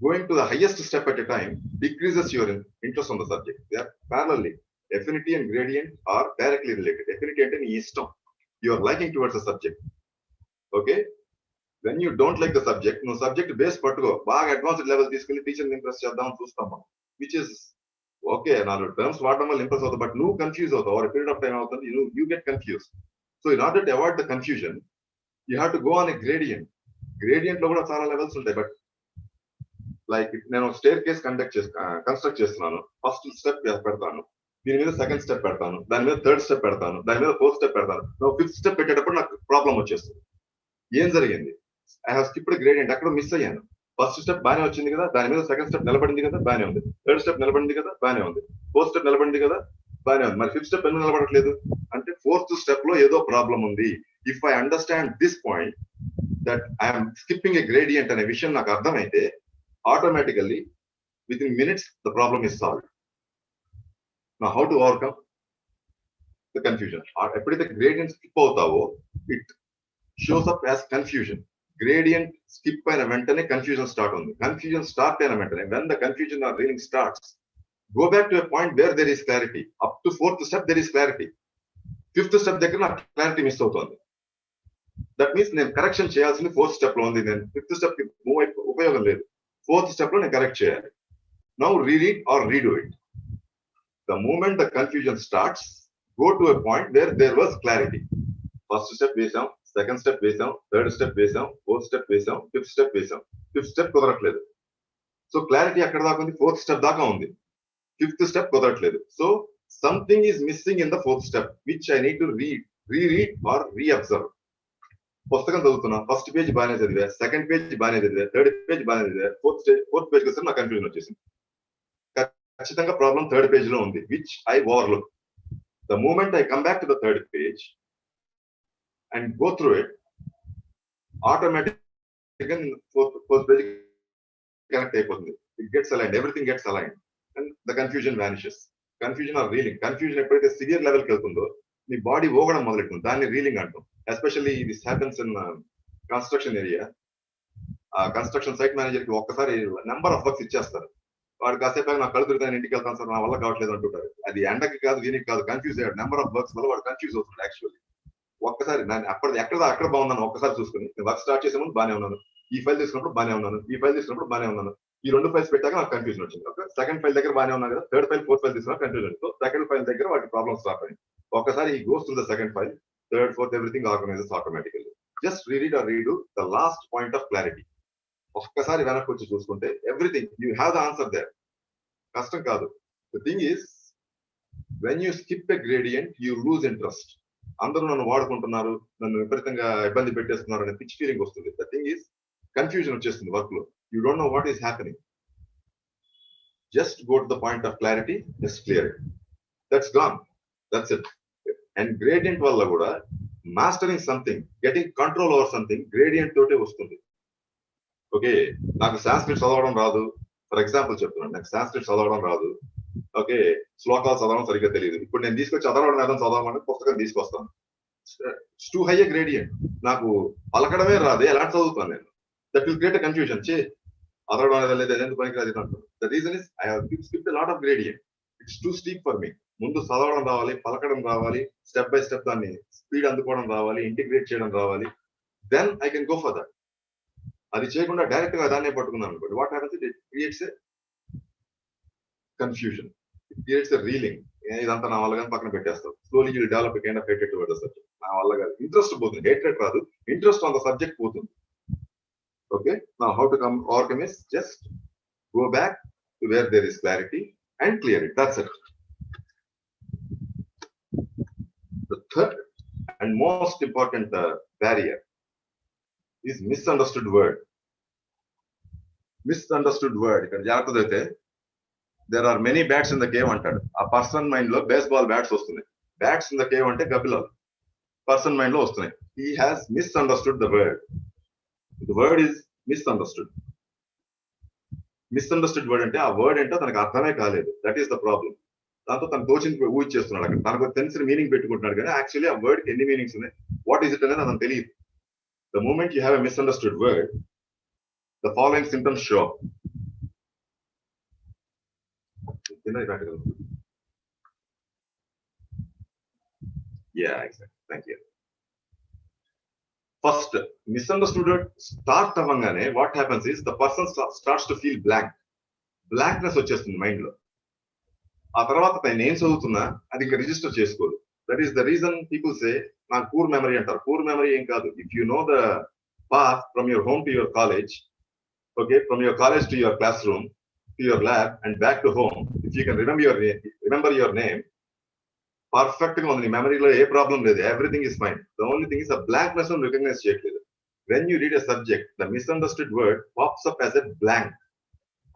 Going to the highest step at a time decreases your interest on the subject. They are parallelly. Affinity and gradient are directly related. Affinity ante nee ishtam, you are liking towards the subject. Okay, when you don't like the subject, no subject base pattuko baga advanced level తీసుకెళ్ళి teacher ని impress చేద్దాం చూస్తాం మనం, which is okay. నాలుగు terms వాడడం వల్ల impress అవుతావు, but నువ్వు కన్ఫ్యూజ్ అవుతావు. ఓవర్ పీరియడ్ ఆఫ్ టైం అవుతుంది, you get confused. So in order to avoid the confusion, you have to go on a gradient. Gradient లో కూడా చాలా లెవెల్స్ ఉంటాయి. బట్ లైక్ నేను స్టేర్ కేస్ కన్స్ట్రక్ట్ చేస్తున్నాను. ఫస్ట్ స్టెప్ పెడతాను, దీని మీద సెకండ్ స్టెప్ పెడతాను, దాని మీద థర్డ్ స్టెప్ పెడతాను, దాని మీద ఫోర్త్ స్టెప్ పెడతాను. ఫిఫ్త్ స్టెప్ పెట్టేటప్పుడు నాకు ప్రాబ్లం వచ్చేస్తుంది. ఏం జరిగింది? I have skipped gradient. అక్కడ మిస్ అయ్యాను. ఫస్ట్ స్టెప్ బాగానే వచ్చింది కదా, దాని మీద సెకండ్ స్టెప్ నిలబడింది కదా, బాగానే ఉంది. థర్డ్ స్టెప్ నిలబడింది కదా, బాగానే ఉంది. ఫోర్త్ స్టెప్ నిలబడింది కదా, బాగానే ఉంది. మరి ఫిఫ్త్ స్టెప్ ఎందుకు నిలబడట్లేదు అంటే ఫోర్త్ స్టెప్ లో ఏదో ప్రాబ్లం ఉంది. If I understand this point that I am skipping a gradient అనే విషయం నాకు అర్థమైతే automatically within minutes the problem is solved. Now how to overcome the confusion? ఎప్పుడైతే gradient skip అవుతావో it shows up as confusion. Gradient skip అయిన వెంటనే confusion start ఉంది. Confusion start అయిన వెంటనే when the confusion or reeling starts, go back to a point where there is clarity. Up to fourth step there is clarity. Fifth step దగ్గర నాకు clarity miss అవుతుంది. That means నేను correction చేయాల్సింది fourth step లో ఉంది. నేను fifth step move అయిపో ఉపయోగం లేదు. ఫోర్త్ స్టెప్ లో నేను కరెక్ట్ చేయాలి. Now reread or redo it. The moment the confusion starts, go to a point where there was clarity. First step వేసాం, సెకండ్ స్టెప్ వేసాం, థర్డ్ స్టెప్ వేసాం, ఫోర్త్ స్టెప్ వేసాం, ఫిఫ్త్ స్టెప్ వేసాం. Fifth step కుదరట్లేదు. So clarity అక్కడ దాకా ఉంది, fourth step దాకా ఉంది. ఫిఫ్త్ స్టెప్ కుదరట్లేదు. So something is missing in the fourth step which I need to reread or reobserve. పుస్తకం చదువుతున్నా, ఫస్ట్ పేజ్ బాగానే చదివా, సెకండ్ పేజ్ బాగానే చదివా, థర్డ్ పేజ్ బాగానే చదివా, ఫోర్త్ పేజ్ వస్తే నాకు కన్ఫ్యూజన్ వచ్చేసింది. ఖచ్చితంగా ప్రాబ్లం థర్డ్ పేజ్ లో ఉంది, which I overlook. The moment I come back to the third page and go through it, automatic fourth page connect అయిపోతుంది. It gets aligned, everything gets aligned and the confusion vanishes. Confusion are reeling. Confusion ఎప్పుడైతే severe లెవెల్కి వెళ్తుందో మీ body ఓగడం మొదలెట్టుంది, దాన్ని reeling అంటాం. Especially this happens in construction area. Construction site manager కి ఒక్కసారి నెంబర్ ఆఫ్ వర్క్స్ ఇచ్చేస్తారు. వాడు కాసేపు నాకు కళ్ళు తిరుగుతాను, ఇంటికి వెళ్తాను సార్, నా వల్ల కావట్లేదు అంటుంటారు. అది ఎండకి కాదు, దీనికి కాదు, కన్ఫ్యూజ్ అయ్యాడు. నెంబర్ ఆఫ్ వర్క్స్ వల్ల వాడు కన్ఫ్యూజ్ అవుతుంది. యాక్చువల్లీ ఒక్కసారి అక్కడ బాగున్నాను ఒక్కసారి చూసుకుని నేను వర్క్ స్టార్ట్ చేసే ముందు బాగానే ఉన్నాను, ఈ ఫైల్ తీసుకున్నప్పుడు బాగానే ఉన్నాను, ఈ ఫైల్ తీసుకున్నప్పుడు బాగానే ఉన్నాను, ఈ 2 ఫైల్స్ పెట్టాక నాకు కన్ఫ్యూజన్ వచ్చింది. ఓకే, సెకండ్ ఫైల్ దగ్గర బాగానే ఉన్నాను కదా, థర్డ్ ఫైల్ ఫోర్త్ ఫైల్ తీసుకున్నా కన్ఫ్యూజన్. సో సెకండ్ ఫైల్ దగ్గర వాటి ప్రాబ్లమ్ స్టార్ట్ అయింది. ఒక్కసారి ఈ goes to the second file, third fourth everything organizes automatically. Just read the last point of clarity. ఒక్కసారి వెనక్కి వచ్చి చూసుకుంటే everything you have the answer there. కష్టం కాదు. The thing is when you skip a gradient you lose interest. అందరూ నన్ను వాడుకుంటున్నారు, నన్ను విపరీతంగా ఇబ్బంది పెట్టేస్తున్నారు అనే పిచ్ ఫీలింగ్ వస్తుంది. ద థింగ్ ఈస్ కన్ఫ్యూజన్ వచ్చేస్తుంది వర్క్ లో. You don't know what is happening. Just go to the point of clarity, just clear it. That's gone, that's it. And gradient వల్ల కూడా mastering something, getting control over something gradient తోటే వస్తుంది. Okay, నాకు Sanskrit చదవడం రాదు, for example చెప్తున్నాను, నాకు Sanskrit చదవడం రాదు, ఓకే, శ్లోకాలు చదవడం సరిగ్గా తెలియదు. ఇప్పుడు నేను తీసుకొచ్చి చదవడం ఏదైనా చదవమంటే పుస్తకం తీసుకొస్తాను. Too high gradient. నాకు పలకడమే రాదు, ఎలాంటి చదువుతాను నేను? That will create confusion. చదవడం అనేది లేదు, ఎందుకు పనికి రాదు అంటారు. The reason is I have skipped a lot of gradient. It's too steep for me. ముందు చదవడం రావాలి, పలకడం రావాలి, స్టెప్ బై స్టెప్ దాన్ని స్పీడ్ అందుకోవడం రావాలి, ఇంటిగ్రేట్ చేయడం రావాలి. Then I can go for that. అది చేయకుండా డైరెక్ట్ గా దాన్నే పట్టుకున్నాను అనుకోండి, what happens, it creates a confusion, it creates a reeling. ఇదంతా నా వల్ల కానీ పక్కన పెట్టేస్తాం. Slowly you develop kind of hatred towards the subject. నా వల్ల కాదు, ఇంట్రెస్ట్ పోతుంది. హేట్రెడ్ రాదు, ఇంట్రెస్ట్ ఆన్ ద సబ్జెక్ట్ పోతుంది. Okay, now how to overcome is just go back to where there is clarity and clear it. That's it. The third and most important barrier is misunderstood word. Misunderstood word. ఇక్కడ జాగ్రత్తగా అయితే there are many bats in the cave అంటాడు. ఆ person mind లో baseball bats వస్తున్నాయి. Bats in the cave అంటే గబ్బిలాలు person mind లో వస్తున్నాయి. He has misunderstood the word. The word is misunderstood. Misunderstood word అంటే ఆ వర్డ్ ఏంటో తనకు అర్థమే కాలేదు. That is the problem. దాంతో తను దోచింది ఊజ్ చేస్తున్నాడు. అక్కడ తనకు తెలిసిన మీనింగ్ పెట్టుకుంటున్నాడు, కానీ యాక్చువల్లీ ఆ వర్డ్ కి ఎన్ని మీనింగ్స్ ఉన్నాయి, వాట్ ఈస్ ఇట్ అనేది అతను తెలియదు. The moment you have a misunderstood word, the following symptoms show up. Yeah, exactly. Thank you. First, misunderstood word start అవ్వగానే what happens is the person starts to feel blankness వచ్చేస్తుంది mind లో. ఆ తర్వాత నేను ఏం చదువుతున్నా అది ఇంకా రిజిస్టర్ చేసుకోదు. That is the reason people say నాకు పూర్ మెమరీ అంటారు. పూర్ మెమరీ ఏం కాదు. If you know the path from your home to your college, okay, from your college to your classroom to your lab and back to home, if you can remember your name perfect గా ఉంది, మెమరీలో ఏ problem లేదు, everything is fine. The only thing is a blankness ను recognise చేయట్లేదు. When you read a subject, the misunderstood word pops up as a blank.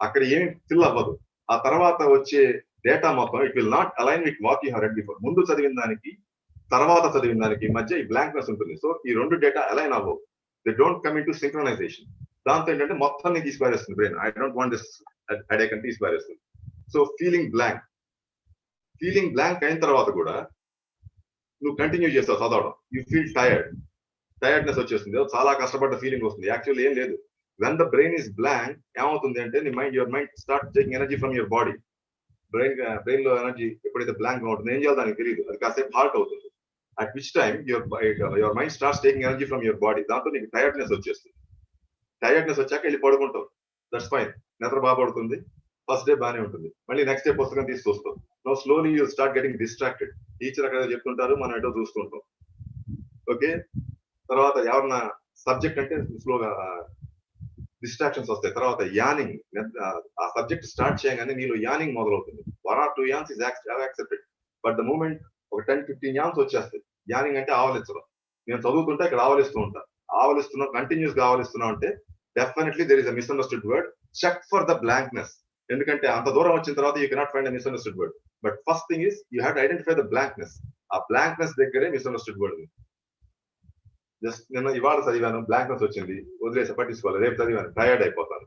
అక్కడ ఏమి fill అవ్వదు. ఆ తర్వాత వచ్చే డేటా మొత్తం it will not align with what you have read before. ముందు చదివిన దానికి తర్వాత చదివిన దానికి మధ్య ఈ బ్లాంక్నెస్ ఉంటుంది. సో ఈ రెండు డేటా అలైన్ అవ్వవు. They don't come into synchronization. దాంతో ఏంటంటే మొత్తాన్ని తీసిపారేస్తుంది brain. I don't want this headache అని తీసిపారేస్తుంది. సో ఫీలింగ్ బ్లాంక్ అయిన తర్వాత కూడా నువ్వు కంటిన్యూ చేస్తావు చదవడం. యూ ఫీల్ టైర్డ్నెస్ వచ్చేస్తుంది, చాలా కష్టపడ్డ ఫీలింగ్ వస్తుంది. యాక్చువల్లీ ఏం లేదు. When the brain is blank ఏమవుతుంది అంటే your mind start taking energy from your body. Brain లో ఎనర్జీ ఎప్పుడైతే బ్లాంక్ గా ఉంటుంది ఏం చేయాలి దానికి తెలియదు. అది కాసేపు హాల్ట్ అవుతుంది. At which time your mind starts taking energy from your body. దాంతో నీకు టైర్డ్నెస్ వచ్చేస్తుంది. టైర్డ్నెస్ వచ్చాక వెళ్ళి పడుకుంటావు. దట్స్ ఫైన్, నిద్ర బాగా పడుతుంది. ఫస్ట్ డే బాగానే ఉంటుంది. మళ్ళీ నెక్స్ట్ డే పుస్తకం తీసి చూస్తాం. No slowly you start getting distracted. Teacher అక్కడ చెప్తుంటారు, మనం ఎటో చూస్తుంటాం. ఓకే, తర్వాత ఎవరన్నా సబ్జెక్ట్ అంటే స్లోగా డిస్ట్రాక్షన్స్ వస్తాయి. తర్వాత యానింగ్, ఆ సబ్జెక్ట్ స్టార్ట్ చేయగానే నీలో యానింగ్ మొదలవుతుంది. 1 or 2 yawns is accepted. But the moment ఒక 10-15 యాన్స్ వచ్చేస్తాయి. యానింగ్ అంటే ఆవలించడం. నేను చదువుతుంటే ఇక్కడ ఆవలిస్తున్నా కంటిన్యూస్ గా ఆవలిస్తున్నా అంటే definitely there is a misunderstood word. Check for the blankness. ఎందుకంటే అంత దూరం వచ్చిన తర్వాత you cannot find a misunderstood word. But first thing is you have to identify the blankness. ఆ బ్లాంక్నెస్ దగ్గరే మిస్అండర్స్టూడ్ వర్డ్. జస్ట్ నిన్న ఇవాళ చదివాను, బ్లాంక్నెస్ వచ్చింది, వదిలేసి పట్టించుకోవాలి. రేపు చదివాను, టైర్డ్ అయిపోతాను.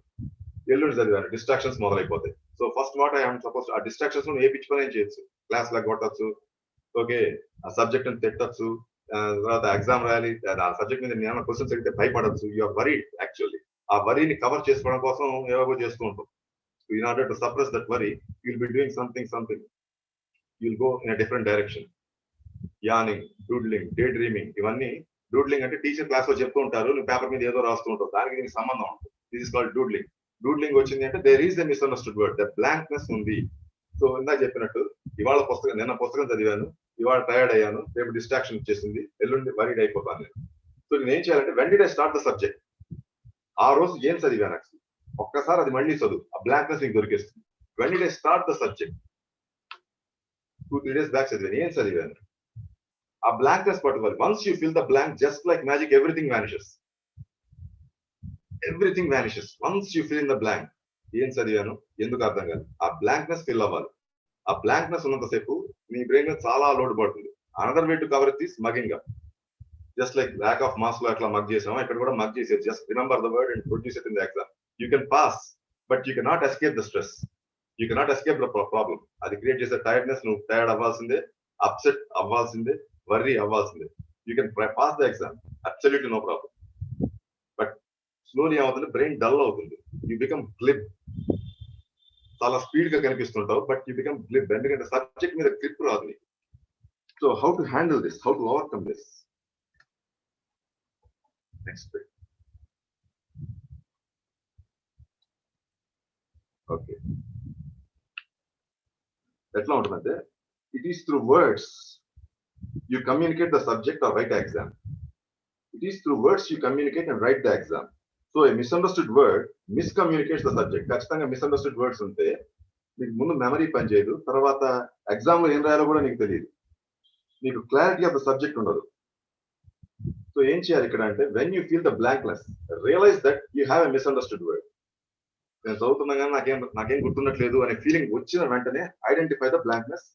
ఎల్లుండి చదివాను, డిస్ట్రాక్షన్స్ మొదలైపోతాయి. So first what I suppose ఆ డిస్ట్రాక్షన్స్ ఏ పిచ్చి పని ఏం చేయొచ్చు. క్లాస్ లాగా కొట్టచ్చు, ఓకే, ఆ సబ్జెక్ట్ అని తిట్టచ్చు, తర్వాత ఎగ్జామ్ రాయాలి, ఆ సబ్జెక్ట్ మీద నేను క్వశ్చన్స్ అడిగితే భయపడచ్చు. You're worried. యాక్చువల్లీ ఆ వరీని కవర్ చేసుకోవడం కోసం ఏవో చేస్తూ ఉంటాం. In order to suppress that worry, you'll be doing something. You'll go in a different direction. Yawning, doodling, day dreaming, ఇవన్నీ డూడ్లింగ్ అంటే టీచర్ క్లాస్ లో చెప్తూ ఉంటారు, నువ్వు పేపర్ మీద ఏదో రాస్తూ ఉంటావు, దానికి దీనికి సంబంధం ఉంటుంది. This is called doodling. Doodling వచ్చింది అంటే there is the misunderstood word, the blankness ఉంది. సో ఇందాక చెప్పినట్టు ఇవాళ పుస్తకం, నిన్న పుస్తకం చదివాను, ఇవాళ టైర్డ్ అయ్యాను, రేపు డిస్ట్రాక్షన్ వచ్చేసింది, ఎల్లుండి వరీడ్ అయిపోతాను నేను. సో నేను ఏం చేయాలంటే when did I start the subject, ఆ రోజు ఏం చదివాను యాక్చువల్లీ ఒక్కసారి అది మళ్ళీ చదువు, ఆ బ్లాంక్నెస్ నీకు దొరికేస్తుంది. When did I start the subject, 2-3 days back చదివాను, ఏం చదివాను, ఆ బ్లాంక్నెస్ పట్టుకోవాలి. Once you fill the blank, just like magic, everything vanishes. Everything vanishes once you fill in the blank. ఏం చదివాను, ఎందుకు అర్థం కాదు, ఆ బ్లాంక్నెస్ ఫిల్ అవ్వాలి. ఆ బ్లాంక్నెస్ ఉన్నంతసేపు మీ బ్రెయిన్ మీద చాలా లోడ్ పడుతుంది. Another way to cover it is mugging up. Just like lack of marks లో ఎట్లా మగ్ చేసామో ఇక్కడ కూడా మగ్ చేసేది. Just remember the word and produce it in the exam. You can pass, but you cannot escape the stress, you cannot escape the problem. అది create చేసే tiredness, నువ్వు tired అవ్వాల్సిందే, అప్సెట్ అవ్వాల్సిందే, వర్రీ అవ్వాల్సిందే. You can pass the exam, absolutely no problem. But slowly ఏమవుతుంది, brain dull అవుతుంది, you become glib. చాలా speed గా కనిపిస్తుంటావు, బట్ యూ బికమ్ గ్లిబ్, ఎందుకంటే సబ్జెక్ట్ మీద గ్రిప్ రాదు నీకు. So how to handle this, how to overcome this? Next. Okay, ఎట్లా ఉంటుందంటే, it is through words you communicate the subject or write the exam. It is through words you communicate and write the exam. So a misunderstood word miscommunicates the subject. ఖచ్చితంగా misunderstood words ఉంటే నీకు ముందు memory పనిచేయదు, తర్వాత exam లో ఏం రాయాలో కూడా నీకు తెలియదు, నీకు క్లారిటీ ఆఫ్ ద సబ్జెక్ట్ ఉండదు. సో ఏం చేయాలి ఇక్కడ అంటే, when you feel the blankness, realize that you have a misunderstood word. నేను చదువుతున్నా కానీ నాకేం గుర్తున్నట్లేదు అనే ఫీలింగ్ వచ్చిన వెంటనే ఐడెంటిఫై ద బ్లాంక్నెస్.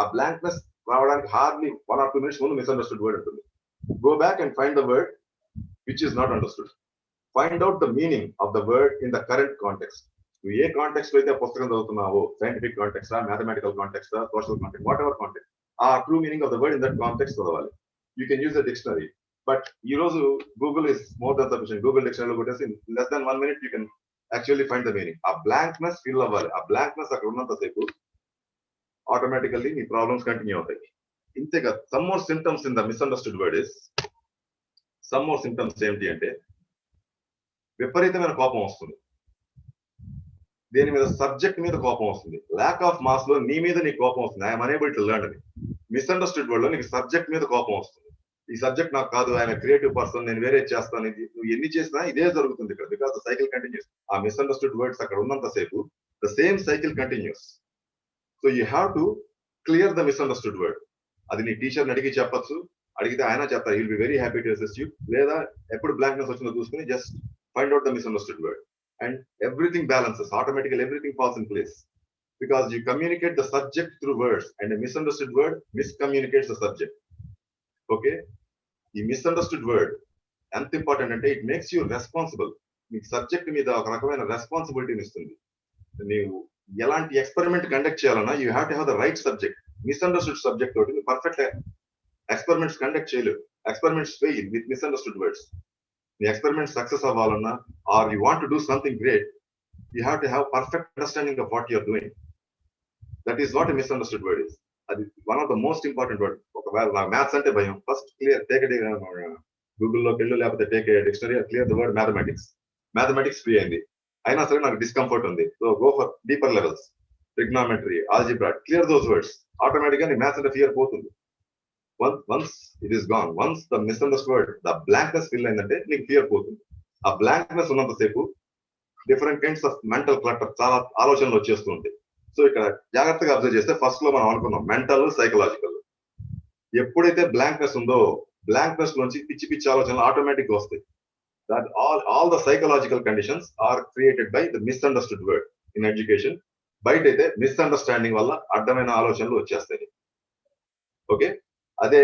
ఆ బ్లాంక్నెస్ రావడానికి హార్డ్లీ 1 or 2 minutes ముందు మిస్అండర్స్టూడ్ వర్డ్ ఉంటుంది. Go back and find the word which is not understood. Find out the meaning of the word in the current context. నువ్వు ఏ context లో అయితే పుస్తకం చదువుతున్నావో, సైంటిఫిక్ కాంటెక్స్టా, మ్యాథమెటికల్ కాంటెక్స్టా, social context, whatever context, ఆ true meaning of the word in that context చదవాలి. You can use the dictionary, but ఈ రోజు Google is more than sufficient. Google డిక్షనరీలో కొట్టేసి less than 1 minute you can actually find the meaning. ఆ blankness fill అవ్వాలి. ఆ blankness అక్కడ ఉన్నంతసేపు ఆటోమేటికల్లీ నీ ప్రాబ్లమ్స్ కంటిన్యూ అవుతాయి. ఇంతే కాదు, some more symptoms in the misunderstood word is, some more symptoms ఏంటి అంటే, విపరీతమైన కోపం వస్తుంది, దేని మీద, సబ్జెక్ట్ మీద కోపం వస్తుంది. ల్యాక్ ఆఫ్ మార్క్స్ లో నీ మీద నీకు కోపం వస్తుంది, ఐఎమ్ అనేబుల్ టు లెర్న్ అని. మిస్అండర్స్టూడ్ వర్డ్ లో నీకు సబ్జెక్ట్ మీద కోపం వస్తుంది, ఈ సబ్జెక్ట్ నాకు కాదు, ఆయన క్రియేటివ్ పర్సన్, నేను వేరే చేస్తాను. ఇది నువ్వు ఎన్ని చేసినా ఇదే జరుగుతుంది ఇక్కడ, బికాస్ ద సైకిల్ కంటిన్యూస్. ఆ మిస్అండర్స్టూడ్ వర్డ్స్ అక్కడ ఉన్నంతసేపు the same cycle continues. So you have to clear the misunderstood word. అది నీ టీచర్ని అడిగి చెప్పచ్చు, అడిగితే ఆయన చెప్తారు, will be very happy to assist you. లేదా ఎప్పుడు బ్లాంక్నెస్ వచ్చిందో చూసుకుని just find out the misunderstood word and everything balances, automatically everything falls in place, because you communicate the subject through words and misunderstood word మిస్కమ్యూనికేట్స్ the subject. Okay, ఈ misunderstood word ఎంత important అంటే, it makes you responsible. మీకు subject మీద ఒక రకమైన రెస్పాన్సిబిలిటీని ఇస్తుంది. నీవు ఎలాంటి ఎక్స్పెరిమెంట్ కండక్ట్ చేయాలన్నా you have to have the right subject. Misunderstood subject తోటి నువ్వు పర్ఫెక్ట్ ఎక్స్పెరిమెంట్స్ కండక్ట్ చేయలేవు. Experiments fail with misunderstood words. నీ ఎక్స్పెరిమెంట్ సక్సెస్ అవ్వాలన్నా, or you want to do something great, you have to have perfect understanding of what you're doing. That is what a misunderstood word is. అది one of the most important word. ఒకవేళ నాకు maths అంటే భయం, first clear take గూగుల్లోకి వెళ్ళు, లేకపోతే take dictionary, clear the word mathematics. Mathematics free అయింది, అయినా సరే నాకు డిస్కంఫర్ట్ ఉంది. So go for deeper levels, trigonometry, algebra, clear those words. Automatic గా నీ మ్యాథ్స్ అంటే ఫియర్ పోతుంది. Once it is gone, once the misunderstood word, the blankness fill అయిందంటే నీకు ఫియర్ పోతుంది. ఆ బ్లాంక్నెస్ ఉన్నంతసేపు different kinds of mental clutter, చాలా ఆలోచనలు వచ్చేస్తూ ఉంటాయి. సో ఇక్కడ జాగ్రత్తగా అబ్జర్వ్ చేస్తే ఫస్ట్ లో మనం అనుకున్నాం మెంటల్, సైకలాజికల్. ఎప్పుడైతే బ్లాంక్నెస్ ఉందో, బ్లాంక్నెస్ నుంచి పిచ్చి పిచ్చి ఆలోచనలు ఆటోమేటిక్ గా వస్తాయి. That all the psychological conditions are created by the misunderstood word in education. బయట అయితే మిస్అండర్స్టాండింగ్ వల్ల అడ్డమైన ఆలోచనలు వచ్చేస్తాయి. ఓకే, అదే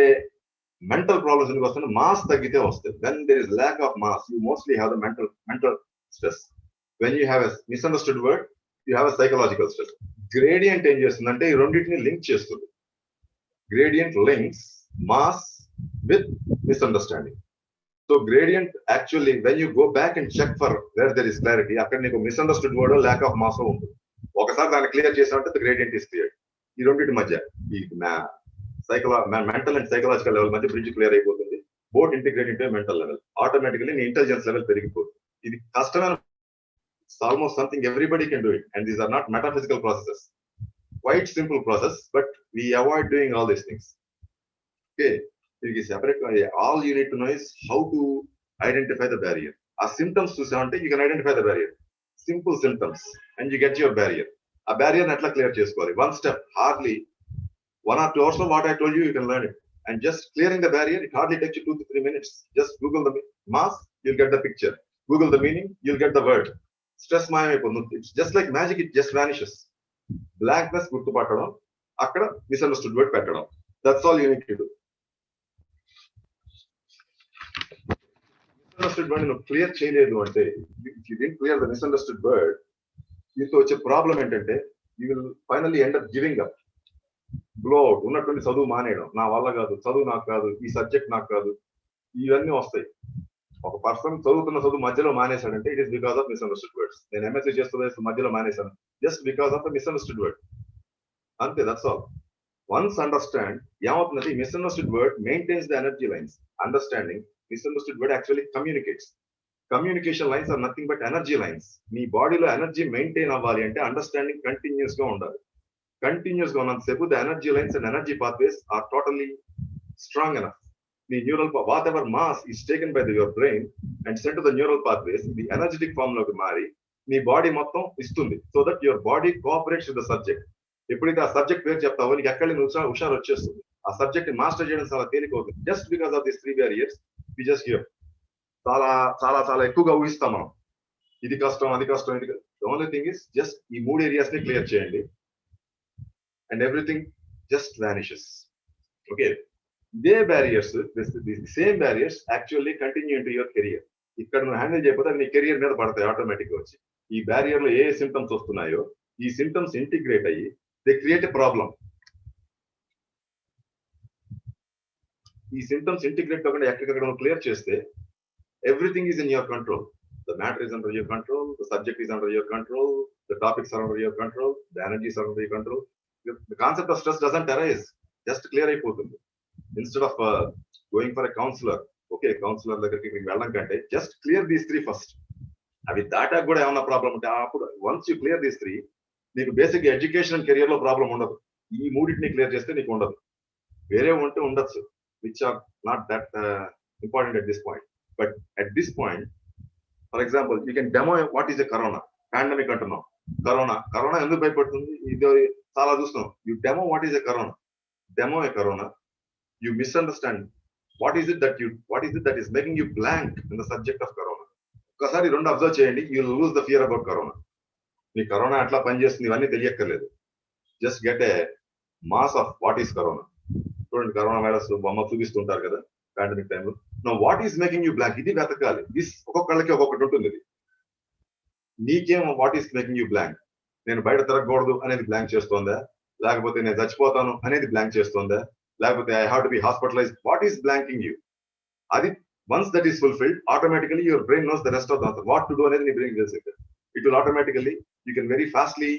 మెంటల్ ప్రాబ్లమ్స్ ఎందుకు వస్తుంది, మాస్ తగ్గితే వస్తాయి. When there is lack of mass, you mostly have the mental stress. When you have a misunderstood word, you have a psychological stress. Gradient ఏం చేస్తుందంటే ఈ రెండింటిని లింక్ చేస్తుంది. Gradient links mass with misunderstanding. So gradient actually when you go back and check for where there is clarity, అక్కడ నీకు misunderstood word, lack of mass ఉంటుంది. ఒకసారి దాన్ని క్లియర్ చేసామంటే ద గ్రేడియంట్ ఇస్ క్లియర్. ఈ రెండింటి మధ్య ఈ మెంటల్ అండ్ సైకలాజికల్ లెవెల్ మధ్య బ్రిడ్జ్ క్లియర్ అయిపోతుంది. Both integrate into mental level. Automatically నీ ఇంటెలిజెన్స్ లెవెల్ పెరిగిపోతుంది. ఇది కష్టమైన, it's almost something everybody can do it, and these are not metaphysical processes. Quite simple process, but we avoid doing all these things. Okay, it is separate. All you need to know is how to identify the barrier. Our symptoms to say you can identify the barrier. Simple symptoms, and you get your barrier. A barrier netla clear cheskoli. One step, hardly 1 or 2 hours of what I told you, you can learn it. And just clearing the barrier, it hardly takes you 2 to 3 minutes. Just Google the mass, you'll get the picture. Google the meaning, you'll get the word. Stress it's just like magic, it just vanishes. Blankness gurtu pattadam, akkada misunderstood word pettadam. That's all you need to do. Misunderstood word no clear cheyaledu ante, if you didn't clear the misunderstood word, దీంతో వచ్చే problem ఏంటంటే you will finally end up giving up. Blow out, ఉన్నటువంటి చదువు మానేయడం, నా వల్ల కాదు, చదువు నాకు కాదు, ఈ సబ్జెక్ట్ నాకు కాదు, ఇవన్నీ వస్తాయి. ఒక పర్సన్ చదువుతున్న చదువు మధ్యలో మానేశాడంటే it is because of misunderstood words. నేను ఎంఎస్సీ చేస్తూ మధ్యలో మానేశాను just because of misunderstood word, అంతే, దట్స్ ఆల్. వన్స్ అండర్స్టాండ్ ఏమవుతున్నది, misunderstood word maintains the energy lines. Understanding misunderstood word actually communicates. Communication lines are nothing but energy lines. మీ బాడీలో energy maintain అవ్వాలి అంటే అండర్స్టాండింగ్ కంటిన్యూస్ గా ఉండాలి. Continuous go on sepu, the energy lines and energy pathways are totally strong enough. The neural, whatever mass is taken by your brain and sent to the neural pathways, the energetic form of the mari, the body mottam istundi, so that your body cooperates with the subject. Eppudite aa subject peru cheptavo neeku ekkadi hushar vachestundi. Aa subject ni master cheyadam chaala telikovudund. Just because of these 3 barriers, we just hear చాలా ఎక్కువగా ఊహిస్తాం మనం. ఇది కష్టం, అది కష్టం, ఇది. The only thing is just ఈ 3 areas ని క్లియర్ చేయండి and everything just vanishes. Okay, they barriers, the same barriers actually continue into your career. ఇక్కడ నువ్వు హ్యాండిల్ చేయకపోతే నీ కెరియర్ మీద పడతాయి ఆటోమేటిక్ గా వచ్చి. ఈ బ్యారియర్ లో ఏ సింటమ్స్ వస్తున్నాయో ఈ సింటమ్స్ ఇంటిగ్రేట్ అయ్యి దే క్రియేట్ ఎ ప్రాబ్లం. ఈ సింటమ్స్ ఇంటిగ్రేట్ కాకుండా ఎక్కడికక్కడ నువ్వు క్లియర్ చేస్తే everything is in your control. The matter is under your control, the subject is under your control, the topics are under your control, the energies are under your control. The concept of stress doesn't arise, just clear అయిపోతుంది. Instead of going for a counselor, okay, counselor దగ్గరికి వెళ్ళడం కంటే just clear these 3 first. అవి దాటా కూడా ఏమన్నా problem ఉంటే అప్పుడు once you clear these 3, నీకు బేసిక్ ఎడ్యుకేషన్ అండ్ కెరియర్ లో ప్రాబ్లం ఉండదు. ఈ 3ని క్లియర్ చేస్తే నీకు ఉండదు. వేరే ఉంటే ఉండొచ్చు, which are not that important at this point. But at this point, for example, you can demo what is a corona pandemic అంటున్నాం. కరోనా ఎందుకు భయపడుతుంది, ఇది చాలా చూస్తున్నాం. You demo what is a corona, you misunderstand what is it that is making you blank in the subject of corona. ఒకసారి 2 observe చేయండి, you will lose the fear about corona. మీ corona ఎట్లా పనిచేస్తుంది ఇవన్నీ తెలియక్కర్లేదు. Just get a mass of what is corona. చూడండి, corona virus బొమ్మ చూపిస్తుంటారు కదా పాండమిక్ టైంలో. Know what is making you blank, ఇది వెతకాలి. దిస్ ఒక్కొక్కళ్ళకి ఒక్కొక్కటి ఉంటుంది. నీకేం what is making you blank? నేను బయట తిరగకూడదు అనేది బ్లాంక్ చేస్తోందా, లేకపోతే నేను చచ్చిపోతాను అనేది బ్లాంక్ చేస్తోందా, లేకపోతే I have to be hospitalised, what is blanking you? అది once that is fulfilled, automatically your brain knows the rest of the answer. What to do అనేది నీ బ్రెయిన్ తెలిసి it will automatically you can very fastly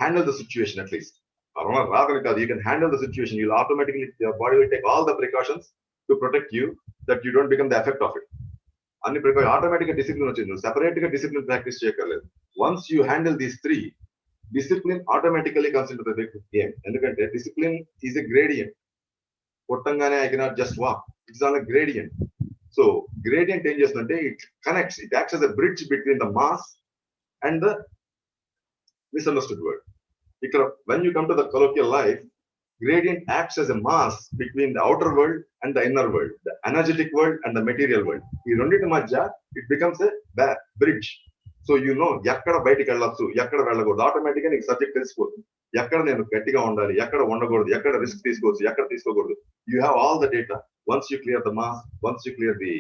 handle the situation. At least corona రాదని కాదు, you can handle the situation. You'll automatically your body will take all the precautions to protect you that you don't become the effect of it. అన్ని precaution automatic గా discipline వచ్చింది. Separate గా discipline practice చేయక్కర్లేదు. Once you handle these 3, discipline automatically comes into the game. ఎందుకంటే discipline is a gradient. కొట్టంగానే I cannot just walk, it's on a gradient. So gradient ఏం చేస్తుందంటే it acts as a bridge between the mass and the misunderstood word. ఇక్కడ when you come to the colloquial life, gradient acts as a mass between the outer world and the inner world, the energetic world and the material world. ఈ రెండింటి మధ్య it becomes a bridge. So you know ఎక్కడ బయటికి వెళ్ళొచ్చు, ఎక్కడ వెళ్ళకూడదు. Automatic గా నీకు సబ్జెక్ట్ తెలిసిపోతుంది. ఎక్కడ నేను గట్టిగా ఉండాలి, ఎక్కడ ఉండకూడదు, ఎక్కడ రిస్క్ తీసుకోవచ్చు, ఎక్కడ తీసుకోకూడదు. You have all the data. Once you clear the mass, once you clear the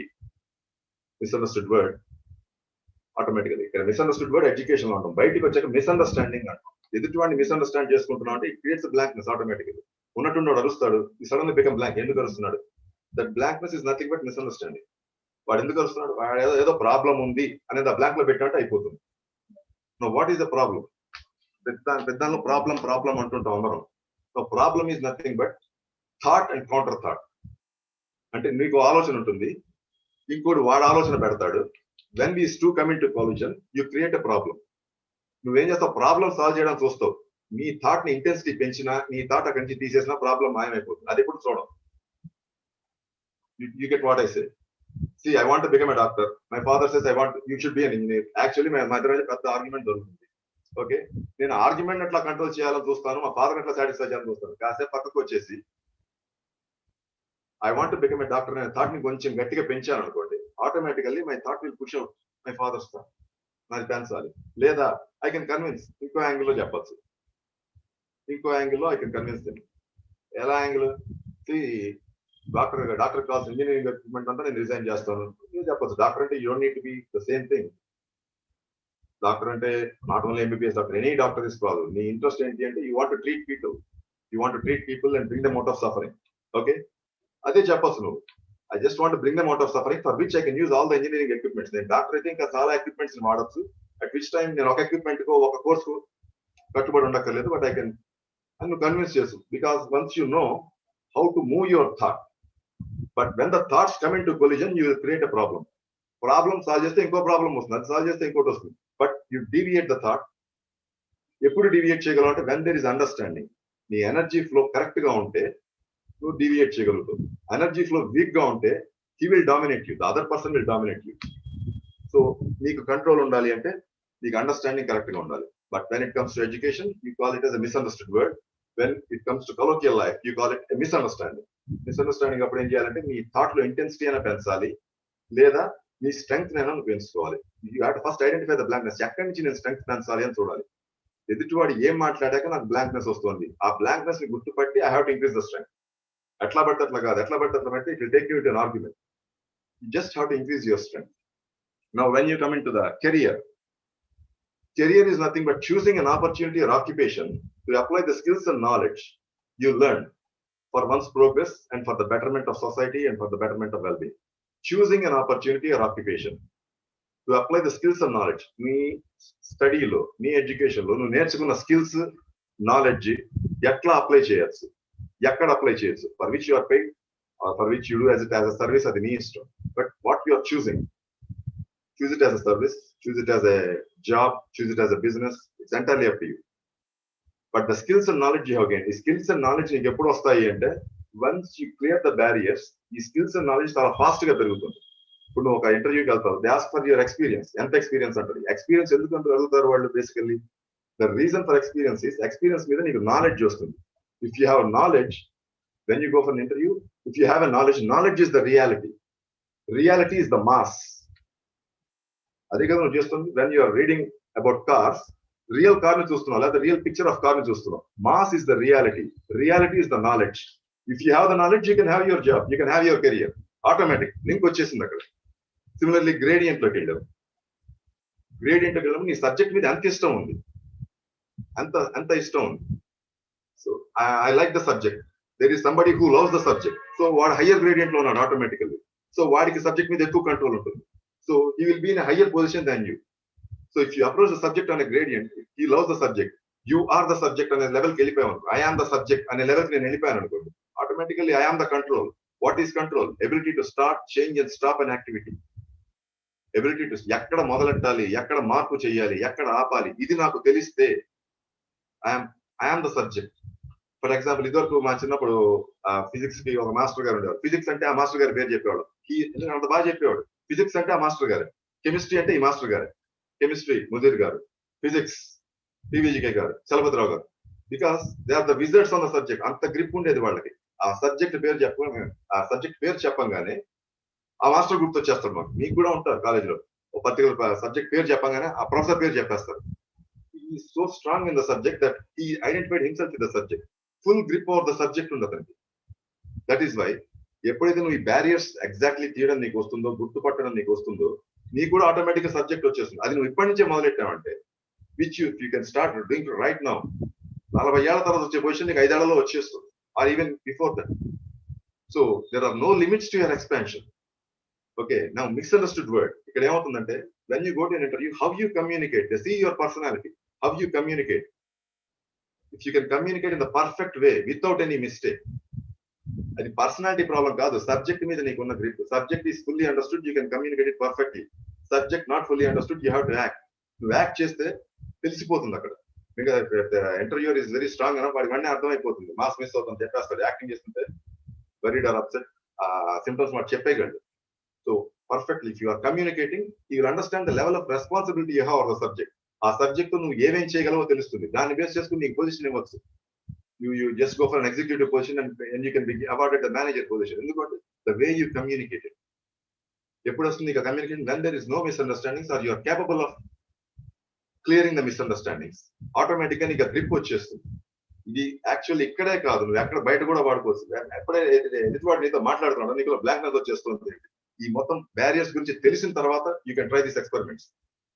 misunderstood word, automatically ఇక్కడ మిస్అండర్స్టూడ్ వర్డ్ ఎడ్యుకేషన్ లో ఉంటాం. బయటికి వచ్చాక మిస్అండర్స్టాండింగ్ అంటాం. ఎదుటివాడిని మిస్అండర్స్టాండ్ చేసుకుంటున్నాం అంటే ఇట్ క్రియేట్స్ బ్లాంక్నెస్. ఆటోమేటికలీ ఉన్నట్టుండి అరుస్తాడు, ఈ సడన్లీ బికమ్ బ్లాంక్. ఎందుకు అరుస్తున్నాడు? That blankness is nothing but misunderstanding. వాడు ఎందుకు వస్తున్నాడు, వాడు ఏదో ప్రాబ్లం ఉంది అనేది ఆ బ్లాంక్ లో పెట్టినట్టు అయిపోతుంది. Know what is the problem? పెద్దాల్లో ప్రాబ్లం అంటుంటాం అందరం. So problem is nothing but thought and counter thought. అంటే నీకు ఆలోచన ఉంటుంది, ఇంకోటి వాడు ఆలోచన పెడతాడు. When these two come into collision, you create a problem. నువ్వేం చేస్తావు? ప్రాబ్లం సాల్వ్ చేయడానికి చూస్తావు. నీ థాట్ ని ఇంటెన్సిటీ పెంచినా, నీ థాట్ అక్కడి నుంచి తీసేసినా ప్రాబ్లం మాయమైపోతుంది. అది ఎప్పుడు చూడం. You get what I say? See, I want to become a doctor. My father says, you should be an engineer. Actually, my mother has పెద్ద ఆర్గ్యుమెంట్ దొరుకుతుంది. ఓకే, నేను ఆర్గ్యుమెంట్ ఎట్లా కంట్రోల్ చేయాలని చూస్తాను, మా ఫాదర్ ఎట్లా సాటిస్ఫై చేయాలని చూస్తాను. కాసేపు పక్కకు వచ్చేసి I want to become a doctor అనే థాట్ ని కొంచెం గట్టిగా పెంచాను అనుకోండి, automatically my thought will push out my father's thought. నాది పెంచాలి. లేదా ఐ కెన్ కన్విన్స్, ఇంకో యాంగిల్లో చెప్పచ్చు. ఇంకో యాంగిల్లో ఐ కెన్ కన్విన్స్ దెమ్. ఎలా యాంగిల్? డాక్టర్ కావాల్సిన ఇంజనీరింగ్ ఎక్విప్మెంట్ అంతా నేను రిజైన్ చేస్తాను చెప్పచ్చు. డాక్టర్ అంటే you don't need to be the same thing. Doctor అంటే not only MBBS doctor, any doctor is problem. నీ ఇంట్రెస్ట్ ఏంటి అంటే you want to treat people, and bring them out of suffering. Okay, అదే చెప్పచ్చు నువ్వు. I just want bring them out of suffering, for which I can use all the engineering equipments. నేను doctor అయితే ఇంకా చాలా equipments వాడచ్చు. At which time నేను ఒక ఎక్విప్మెంట్ కు, ఒక కోర్స్ కు కట్టుబడి ఉండక్కర్లేదు. బట్ ఐ కెన్ కన్విన్స్ చేసు, because once you know how to move your thought. But when the thoughts come into collision, you will create a problem. Problem solve చేస్తే ఇంకో problem వస్తుంది, అది solve చేస్తే ఇంకోటి వస్తుంది. But you deviate the thought. ఎప్పుడు deviate చేయగలవు అంటే వెన్ దెర్ ఇస్ అండర్స్టాండింగ్. నీ ఎనర్జీ ఫ్లో కరెక్ట్ గా ఉంటే నువ్వు డీవియేట్ చేయగలుగుతావు. ఎనర్జీ ఫ్లో వీక్ గా ఉంటే he will dominate you, the other person will dominate you. So నీకు కంట్రోల్ ఉండాలి అంటే నీకు అండర్స్టాండింగ్ కరెక్ట్ గా ఉండాలి. But when it comes to education, you call it as a misunderstood word. When it comes to colloquial life, you call it a misunderstanding. Misunderstanding అప్పుడు ఏం చేయాలంటే నీ థాట్ లో ఇంటెన్సిటీ అయినా పెంచాలి, లేదా నీ స్ట్రెంగ్త్ అయినా నువ్వు పెంచుకోవాలి. You have to first identify the blankness. ఎక్కడి నుంచి నేను స్ట్రెంగ్త్ పెంచాలి అని చూడాలి. ఎదుటివాడు ఏం మాట్లాడాక నాకు బ్లాంక్నెస్ వస్తుంది, ఆ బ్లాంక్నెస్ ని గుర్తుపట్టి I have to increase the strength. ఎట్లా పడితే అట్లా కాదు, ఎట్లా పడితే అట్లా పెట్టి it will take you to an argument. You just have to increase your strength. Now when you come into the career is nothing but choosing an opportunity or occupation to apply the skills and knowledge you learn for one's progress and for the betterment of society and for the betterment of well-being. Choosing an opportunity or occupation to apply the skills and knowledge. మీ స్టడీలో, మీ ఎడ్యుకేషన్లో నువ్వు నేర్చుకున్న skills, knowledge ఎట్లా apply చేయొచ్చు, ఎక్కడ apply చేయొచ్చు, for which you are paid or for which you do as a service, అది నీ ఇష్టం. But what you are choosing, choose it as a service, choose it as a job, choose it as a business, it's entirely up to you. But the skills and knowledge you have gained, ఈ skills and knowledge నీకు ఎప్పుడు వస్తాయి అంటే once you clear the barriers, ఈ skills and knowledge చాలా fast గా పెరుగుతుంది. ఇప్పుడు నువ్వు ఒక ఇంటర్వ్యూకి వెళ్తావు, they ask for your experience. ఎంత ఎక్స్పీరియన్స్ అంటారు? ఎక్స్పీరియన్స్ ఎందుకంటే అడుగుతారు వాళ్ళు basically. The reason for experience is experience మీద నీకు నాలెడ్జ్ వస్తుంది. If you have knowledge, when you go for an interview, if you have a knowledge is the reality is the mass. అదే కదా నువ్వు చేస్తుంది. when you are reading about cars, real car ని చూస్తున్నావు, లేదా real picture of car ని చూస్తున్నావు. mass is the reality is the knowledge. if you have the knowledge, you can have your job, you can have your career. automatic link వచ్చేసింది అక్కడ. Similarly gradient లోకి వెళ్ళావు, నీ సబ్జెక్ట్ మీద ఎంత ఇష్టం ఉంది, ఎంత ఇష్టం ఉంది. So I like the subject. There is somebody who loves the subject. So వాడు హయ్యర్ గ్రేడియంట్ లో ఉన్నాడు ఆటోమేటికల్లీ. సో వాడికి సబ్జెక్ట్ మీద ఎక్కువ కంట్రోల్ ఉంటుంది. So he will be in a higher position than you. So if you approach the subject on a gradient, he loves the subject, you are the subject అనే లెవెల్కి వెళ్ళిపోయాను. I am the subject అనే లెవెల్కి నేను వెళ్ళిపోయాను అనుకోండి, automatically I am the control. What is control? Ability to start, change and stop an activity. Ability to ఎక్కడ మొదలెట్టాలి, ఎక్కడ మార్పు చేయాలి, ఎక్కడ ఆపాలి, ఇది నాకు తెలిస్తే I am the subject. For example, ఇదివరకు మా చిన్నప్పుడు ఫిజిక్స్ కి ఒక మాస్టర్ గారు ఉండేవారు. ఫిజిక్స్ అంటే ఆ మాస్టర్ గారి పేరు చెప్పేవాడు. అంత బాగా చెప్పేవాడు. ఫిజిక్స్ అంటే ఆ మాస్టర్ గారు, కెమిస్ట్రీ అంటే ఈ మాస్టర్ గారు. కెమిస్ట్రీ ముదీర్ గారు, ఫిజిక్స్ పివిజికే గారు, చలపతిరావు గారు. Because they are the wizards on the subject. అంత గ్రిప్ ఉండేది వాళ్ళకి. ఆ సబ్జెక్ట్ పేరు చెప్పంగానే ఆ మాస్టర్ గుర్తొచ్చేస్తారు. మాకు మీకు కూడా ఉంటారు కాలేజీలో, ఒక పర్టికులర్ సబ్జెక్ట్ పేరు చెప్పంగానే ఆ ప్రొఫెసర్ పేరు చెప్పేస్తారు. He is so strong in the subject that he identified himself with the subject. Full grip over the subject ఉంది అతనికి. దట్ ఈస్ వై ఎప్పుడైతే నువ్వు ఈ బ్యారియర్స్ ఎగ్జాక్ట్లీ తీయడం నీకు వస్తుందో, గుర్తుపట్టడం నీకు వస్తుందో, నీకు కూడా ఆటోమేటిక్ గా సబ్జెక్ట్ వచ్చేస్తుంది. అది నువ్వు ఇప్పటి నుంచే మొదలెట్టావంటే, which you can start doing right now. 40 ఏళ్ల తర్వాత వచ్చే పొజిషన్ నీకు 5 ఏళ్లలో వచ్చేస్తుంది, or even before that. So there are no limits to your expansion. Okay, now misunderstood word. ఇక్కడ ఏమవుతుందంటే, when you go to an interview, how you communicate, they see your personality, how you communicate. If you can communicate in the perfect way without any mistake, అది personality problem కాదు, subject మీద నీకున్న grip. Subject is fully understood, you can communicate it perfectly. Subject not fully understood, you have to act. నువ్వు act చేస్తే తెలిసిపోతుంది అక్కడ. మీకు interviewer is very strong అని వాడికి వెంటనే అర్థమైపోతుంది. మాస్ మిస్ అవుతుంది చెప్పేస్తాడు. యాక్టింగ్ చేస్తుంటే వరీడ్ ఆర్ అప్సెట్ సిమ్టమ్స్ మాట చెప్పేయగలడు. So perfectly if you are communicating, you will understand the level of responsibility you have of the subject. ఆ సబ్జెక్ట్ నువ్వు ఏమేం చేయగలవో తెలుస్తుంది. దాన్ని బేస్ చేసుకుని నీకు పొజిషన్ ఇవ్వచ్చు. You just go for an executive position and you can be awarded the manager position. ఎందుకంటే the way you communicated. ఎప్పుడు వస్తుంది ఇక communication? when there is no misunderstandings or you are capable of clearing the misunderstandings. Automatic గా నీకు grip వచ్చేస్తుంది. ఇది actually ఇక్కడే కాదు, నువ్వు ఎక్కడ బయట కూడా వాడుకోవచ్చు. ఎప్పుడే ఎదుటివాడు నీతో మాట్లాడుతున్నాడు నీకు బ్లాంక్నెస్ వచ్చేస్తుంది. ఈ మొత్తం బ్యారియర్స్ గురించి తెలిసిన తర్వాత you can try this experiments.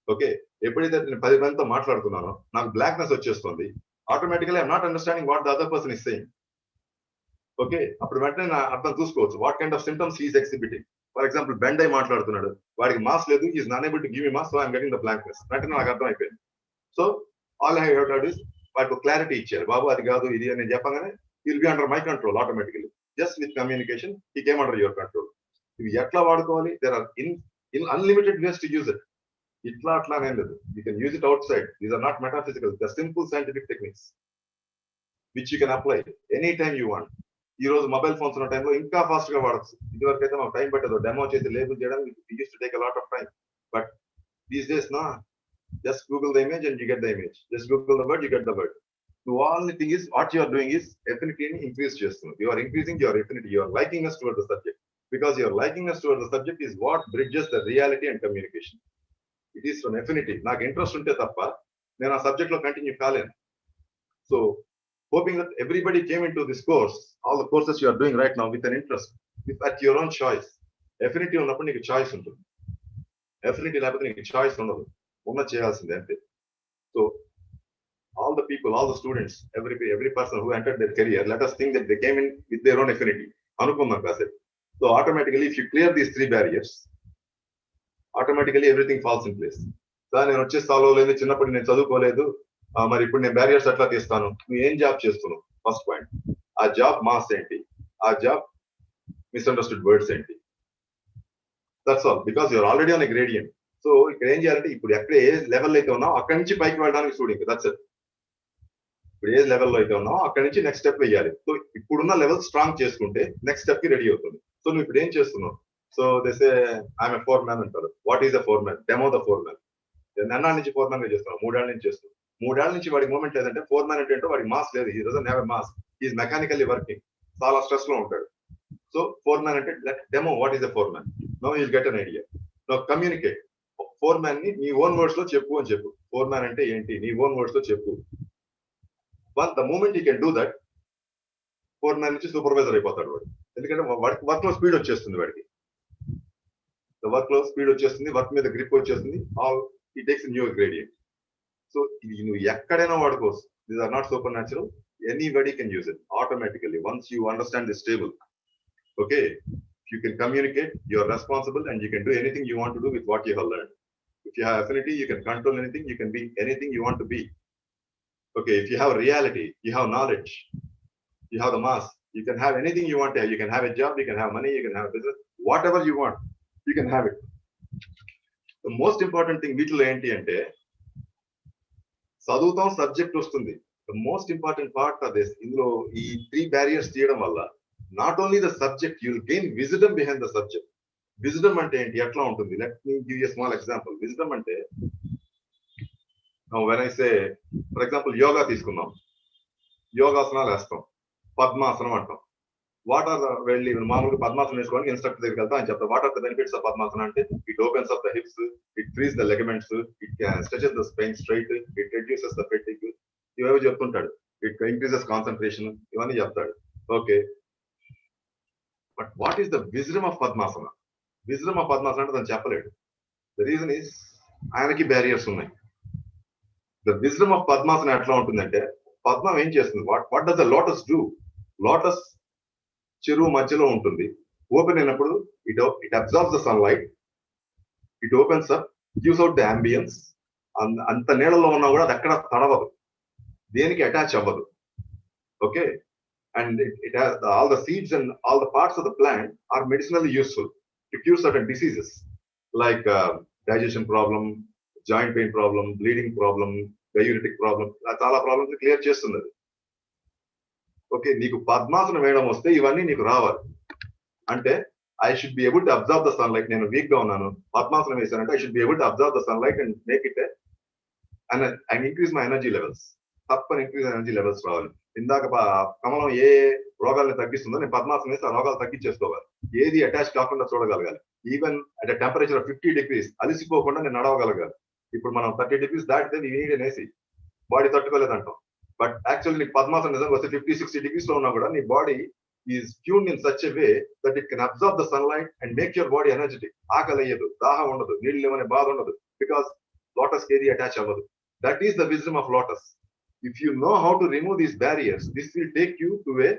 Okay, ఎప్పుడైతే నేను 10 మందితో మాట్లాడుతున్నానో నాకు బ్లాంక్నెస్ వచ్చేస్తుంది, automatically I'm not understanding what the other person is saying. Okay, అప్పుడు వెంటనే నా అర్థం చూసుకోవచ్చు what kind of symptoms he's exhibiting. For example bend అయి మాట్లాడుతున్నాడు, వాడికి మాస్ లేదు, is not able to give me mass, so I'm getting the blankness. వెంటనే నాకు అర్థం అయిపోయింది. So all I have to is వాడికి క్లారిటీ ఇచ్చారు, బాబు అది కాదు ఇది అని చెప్పగానే will be under my control automatically. Just with communication he came under your control. ఇవి ఎట్లా వాడుకోవాలి? There are in unlimited ways to use it. ఇట్లా అట్లానే లేదు, you can use it outside. These are not metaphysical, the simple scientific techniques which you can apply anytime you want. ఈ రోజు mobile phones ఉన్న టైంలో ఇంకా fast గా వాడచ్చు. ఇదివరకు అయితే మాకు టైం పట్టదు, డెమో చేసి లేబుల్ చేయడానికి it used to take a lot of time. But these days no, just Google the image and you get the image. Just Google the word, you get the word. The only thing is what you are doing is affinity increase చేస్తుంది. You are increasing your affinity, you are likingness towards the subject, because your likingness towards the subject is what bridges the reality and communication. It is from affinity. నాకు interest ఉంటే తప్ప నేను ఆ subject లో continue కాలేను. So hoping that everybody came into this course, all the courses you are doing right now, with an interest, with at your own choice. Affinity ఉన్నప్పుడు నీకు choice ఉంటుంది, affinity లేకపోతే నీకు చాయిస్ ఉండదు, ఉన్న చేయాల్సిందే అంతే. So all the people, all the students, every person who entered their career, let us think that they came in with their own affinity. అనుకుందాం కాసేపు. So automatically if you clear these 3 barriers, automatically everything falls in place. Sir నేను వచ్చే చదవలేదు, చిన్నప్పుడు నేను చదువుకోలేదు, మరి ఇప్పుడు నేను బ్యారియర్స్ ఎట్లా తీస్తాను? నువ్వు ఏం జాబ్ చేస్తున్నావు? ఫస్ట్ పాయింట్, ఆ జాబ్ మాస్ ఏంటి, ఆ జాబ్ మిస్అండర్స్టూడ్ వర్డ్స్ ఏంటి? That's all, because you're already on a gradient. So ఇక్కడ ఏం చేయాలంటే ఇప్పుడు ఎక్కడ ఏ లెవెల్ అయితే ఉన్నావు అక్కడి నుంచి పైకి వెళ్ళడానికి చూడండి. That's it. ఇప్పుడు ఏ లెవెల్లో అయితే ఉన్నావు అక్కడి నుంచి నెక్స్ట్ స్టెప్ వేయాలి. సో ఇప్పుడున్న లెవెల్ స్ట్రాంగ్ చేసుకుంటే నెక్స్ట్ స్టెప్ కి రెడీ అవుతుంది. సో నువ్వు ఇప్పుడు ఏం చేస్తున్నావు? So this I'm a 4 man అంటారు. What is the 4 man? Demo the 4 man. ఎన్నాళ్ళ నుంచి 4 man గా చేస్తున్నావు? 3 ఏళ్ల నుంచి చేస్తున్నావు. 3 ఏళ్ల నుంచి వాడికి మూమెంట్ లేదంటే 4 man అంటే వాడికి మాస్ లేదు. He doesn't have a mass, he is mechanically working, చాలా స్ట్రెస్ లో ఉంటాడు. సో 4 man అంటే demo what is the 4 man. Now you will get an idea. Now communicate. 4 man ని నీ ఓన్ వర్డ్స్ లో చెప్పు అని చెప్పు. 4 man అంటే ఏంటి నీ ఓన్ వర్డ్స్ లో చెప్పు. One the moment you can do that, 4 man నుంచి సూపర్వైజర్ అయిపోతాడు వాడు. ఎందుకంటే వర్క్ లో స్పీడ్ వచ్చేస్తుంది వాడికి, వర్క్ లో స్పీడ్ వచ్చేస్తుంది, వర్క్ మీద గ్రిప్ వచ్చేస్తుంది. All it takes new gradient. So ఇది నువ్వు ఎక్కడైనా వాడుకోవచ్చు. These are not supernatural, anybody can use it automatically once you understand this table. Okay, you can communicate, you are responsible, and you can do anything you want to do with what you have learned. If you have affinity, you can control anything, you can be anything you want to be. Okay, if you have reality, you have knowledge, you have the mass, you can have anything you want to have. You can have a job, you can have money, you can have a business, whatever you want, you can have it. The most important thing వీటిలో ఏంటి అంటే చదువుతాం, subject వస్తుంది. The most important part of this, ఇందులో ఈ 3 barriers తీయడం వల్ల not only the subject, you will gain wisdom behind the subject. Wisdom అంటే ఏంటి, ఎట్లా ఉంటుంది? Let me give you a small example. Wisdom అంటే, now when I say, for example, yoga తీసుకుందాం, యోగాసనాలు వేస్తాం, పద్మాసనం అంటాం. వాట్ ఆర్ వెళ్ళి మామూలుగా పద్మాసనం వేసుకోవడానికి ఇన్స్ట్రక్టర్ దగ్గరికి వెళ్తాం అని చెప్తాం. What are the benefits of పద్మాసనం అంటే, it opens up the hips, it frees the ligaments, it stretches the spine straight, it reduces the fatigue, ఇవేవో చెప్తుంటాడు. ఇట్ ఇంక్రీజెస్ కాన్సన్ట్రేషన్, ఇవన్నీ చెప్తాడు. Okay, but what is the wisdom of padmasana? Wisdom of padmasana అంటే తను చెప్పలేడు. The reason is ఆయనకి barriers ఉన్నాయి. The wisdom of padmasana ఎట్లా ఉంటుందంటే, పద్మం ఏం చేస్తుంది? What does the lotus do? Lotus చెరువు మధ్యలో ఉంటుంది. ఓపెన్ అయినప్పుడు it absorbs the sunlight, it opens up, gives out the ambience. అంత నీళ్ళలో ఉన్నా కూడా అది ఎక్కడ తడవదు, దేనికి అటాచ్ అవ్వదు. Okay, and it has all the seeds and all the parts of the plant are medicinally useful to cure certain diseases like digestion problem, joint pain problem, bleeding problem, diuretic problem. చాలా problems clear చేస్తున్నది. Okay, నీకు పద్మాసనం వేయడం వస్తే ఇవన్నీ నీకు రావాలి. అంటే I should be able to absorb the sunlight. నేను వీక్ గా ఉన్నాను, పద్మాసనం వేసానంటే I should be able to absorb the sunlight and make it and increase my energy levels. తప్పని ఇంక్రీజ్ ఎనర్జీ లెవెల్స్ రావాలి. ఇందాక కమలం ఏ రోగాలను తగ్గిస్తుందో నేను పద్మాసనం వేసి ఆ రోగాలు తగ్గించేసుకోవాలి. ఏది అటాచ్ కాకుండా చూడగలగాలి. ఈవెన్ అట్ టెంపరేచర్ 50 degrees అలిసిపోకుండా నేను నడవగలగాలి. ఇప్పుడు మనం 30 degrees దాటితే నీ నేసి బాడీ తట్టుకోలేదంటాం. బట్ యాక్చువల్లీ నీకు పద్మాసనం నిజంగా వస్తే 50-60 degrees లో ఉన్నా కూడా నీ body is tuned in such a way that it can observe the sunlight and make your body energetic. ఆకలి అయ్యదు, దాహం ఉండదు, నీళ్ళు లేవనే బాధ ఉండదు, బికాస్ లోటస్ ఏది అటాచ్ అవ్వదు. That is the wisdom of lotus. If you know how to remove these barriers, this will take you to a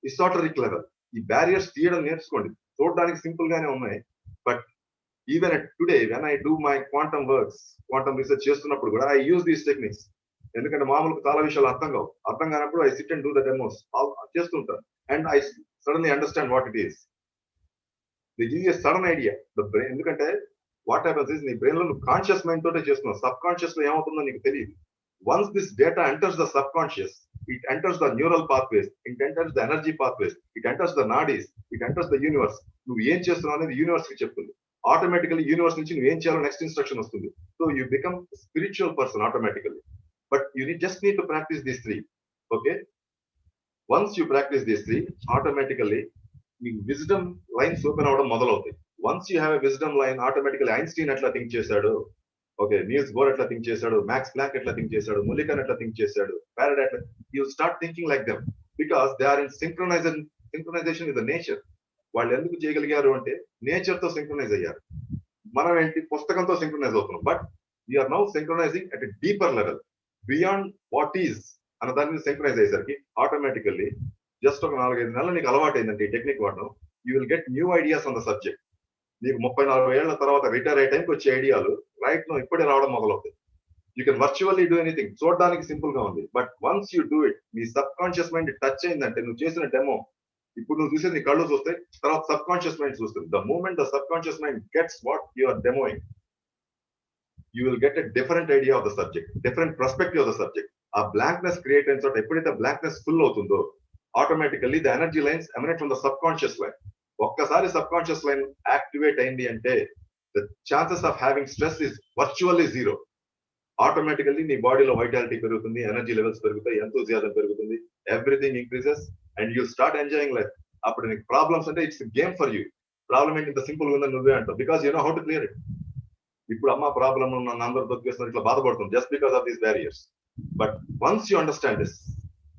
esoteric level. ఈ barriers తీయడం నేర్చుకోండి. చూడడానికి సింపుల్ గానే ఉన్నాయి, but even at today when I do my quantum works, quantum research చేస్తున్నప్పుడు కూడా I use these techniques. ఎందుకంటే మామూలుగా చాలా విషయాలు అర్థం కానప్పుడు I sit and do the demos చేస్తుంటాను. And I suddenly understand what it is. This is a sudden idea the brain. ఎందుకంటే వాట్ హ్యాపన్స్ ఇస్ నీ బ్రెయిన్ లో నువ్వు కాన్షియస్ మైండ్ తోటే చేస్తున్నావు. సబ్ కాన్షియస్ లో ఏమవుతుందో నీకు తెలియదు. Once this data enters the subconscious, it enters the neural pathways, it enters the energy pathways, it enters the nadis, it enters the universe. నువ్వు ఏం చేస్తున్నావు అనేది యూనివర్స్ కి చెప్తుంది. ఆటోమేటికల్లీ యూనివర్స్ నుంచి నువ్వు ఏం చేయాలో నెక్స్ట్ ఇన్స్ట్రక్షన్ వస్తుంది. So you become spiritual person automatically. But you just need to practice these 3. Okay, once you practice these 3, automatically మీకు విజ్డమ్ లైన్స్ ఓపెన్ అవ్వడం మొదలవుతాయి. Once you have a wisdom line, automatically Einstein ఎట్లా think చేశాడు, okay, Niels Bohr ఎట్లా think చేశాడు, Max Planck ఎట్లా think చేశాడు, Mulliken ఎట్లా థింక్ చేశాడు, ఫారడే ఎట్లా, you start thinking like them because they are in synchronisation with the nature. వాళ్ళు ఎందుకు చేయగలిగారు అంటే నేచర్ తో సింక్రనైజ్ అయ్యారు. మనం ఏంటి పుస్తకంతో సింక్రనైజ్ అవుతున్నాం. But we're now synchronizing at a deeper level beyond what is అన్న దాని మీద సింక్రనైజ్ అయ్యేసరికి ఆటోమేటికల్లీ జస్ట్ ఒక 4-5 నెలలు నీకు అలవాటు అయిందంటే ఈ టెక్నిక్ వాడడం, you will get new ideas on the subject. నీకు 34 ఏళ్ల తర్వాత రిటైర్ అయ్యే టైంకి వచ్చే ఐడియాలు రైట్ నో ఇప్పుడే రావడం మొదలవుతాయి. You can virtually do anything. చూడడానికి సింపుల్ గా ఉంది, but once you do it, me sub conscious mind touch అయిందంటే నువ్వు చేసిన డెమో, ఇప్పుడు నువ్వు చూసేది నీ కళ్ళు చూస్తాయి, తర్వాత సబ్ కాన్షియస్ మైండ్ చూస్తుంది. The moment the subconscious mind gets what you are demoing, you will get a different idea of the subject, different perspective of the subject. ఆ బ్లాంక్నెస్ క్రియేట్ అయిన చోట ఎప్పుడైతే బ్లాంక్నెస్ ఫుల్ అవుతుందో automatically the energy lines emanate from the subconscious line. ఒక్కసారి subconscious line activate అయింది అంటే the chances of having stress is virtually 0. Automatically నీ బాడీలో వైటాలిటీ పెరుగుతుంది, ఎనర్జీ లెవెల్స్ పెరుగుతాయి, ఎంతూజియాజం పెరుగుతుంది, everything increases and you start enjoying life. అప్పుడు నీకు ప్రాబ్లమ్స్ అంటే it's game for you. Problem ఏంటి ఇంత సింపుల్ ఉందని నువ్వే అంటావు, because you know how to clear it. ఇప్పుడు అమ్మ ప్రాబ్లం నన్ను అందరూ దొరికేస్తున్నారు ఇట్లా బాధపడుతుంది just because of these barriers. But once you understand this,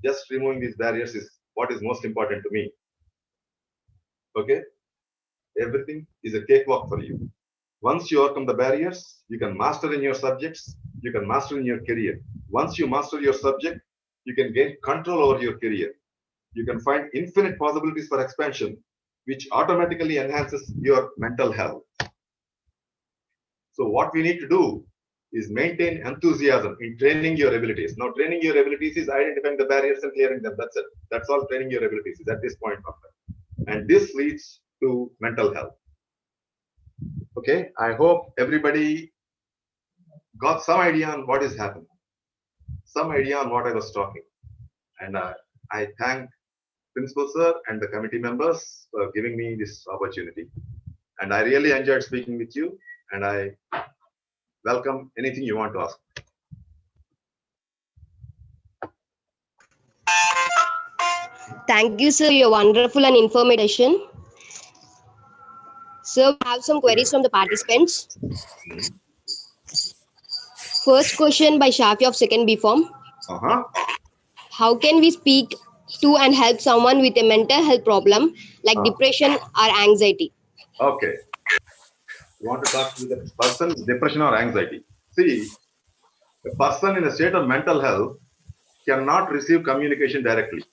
just removing these barriers is what is most important to me. Okay, everything is a cakewalk for you. Once you overcome the barriers, you can master in your subjects, you can master in your career. Once you master your subject, you can gain control over your career. You can find infinite possibilities for expansion, which automatically enhances your mental health. So what we need to do is maintain enthusiasm in training your abilities. Now, training your abilities is identifying the barriers and clearing them. That's it. That's all training your abilities is at this point of time. And this leads to mental health. Okay, I hope everybody got some idea on what is happening, some idea on what I was talking. And I thank Principal Sir and the committee members for giving me this opportunity. And I really enjoyed speaking with you, and I welcome anything you want to ask. Thank you, sir. You're wonderful and informative session. Sir, we have some queries from the participants. First question by Shafi of 2nd B Form. How can we speak to and help someone with a mental health problem like depression or anxiety? Okay. You want to talk to the person with depression or anxiety? See, a person in a state of mental health cannot receive communication directly.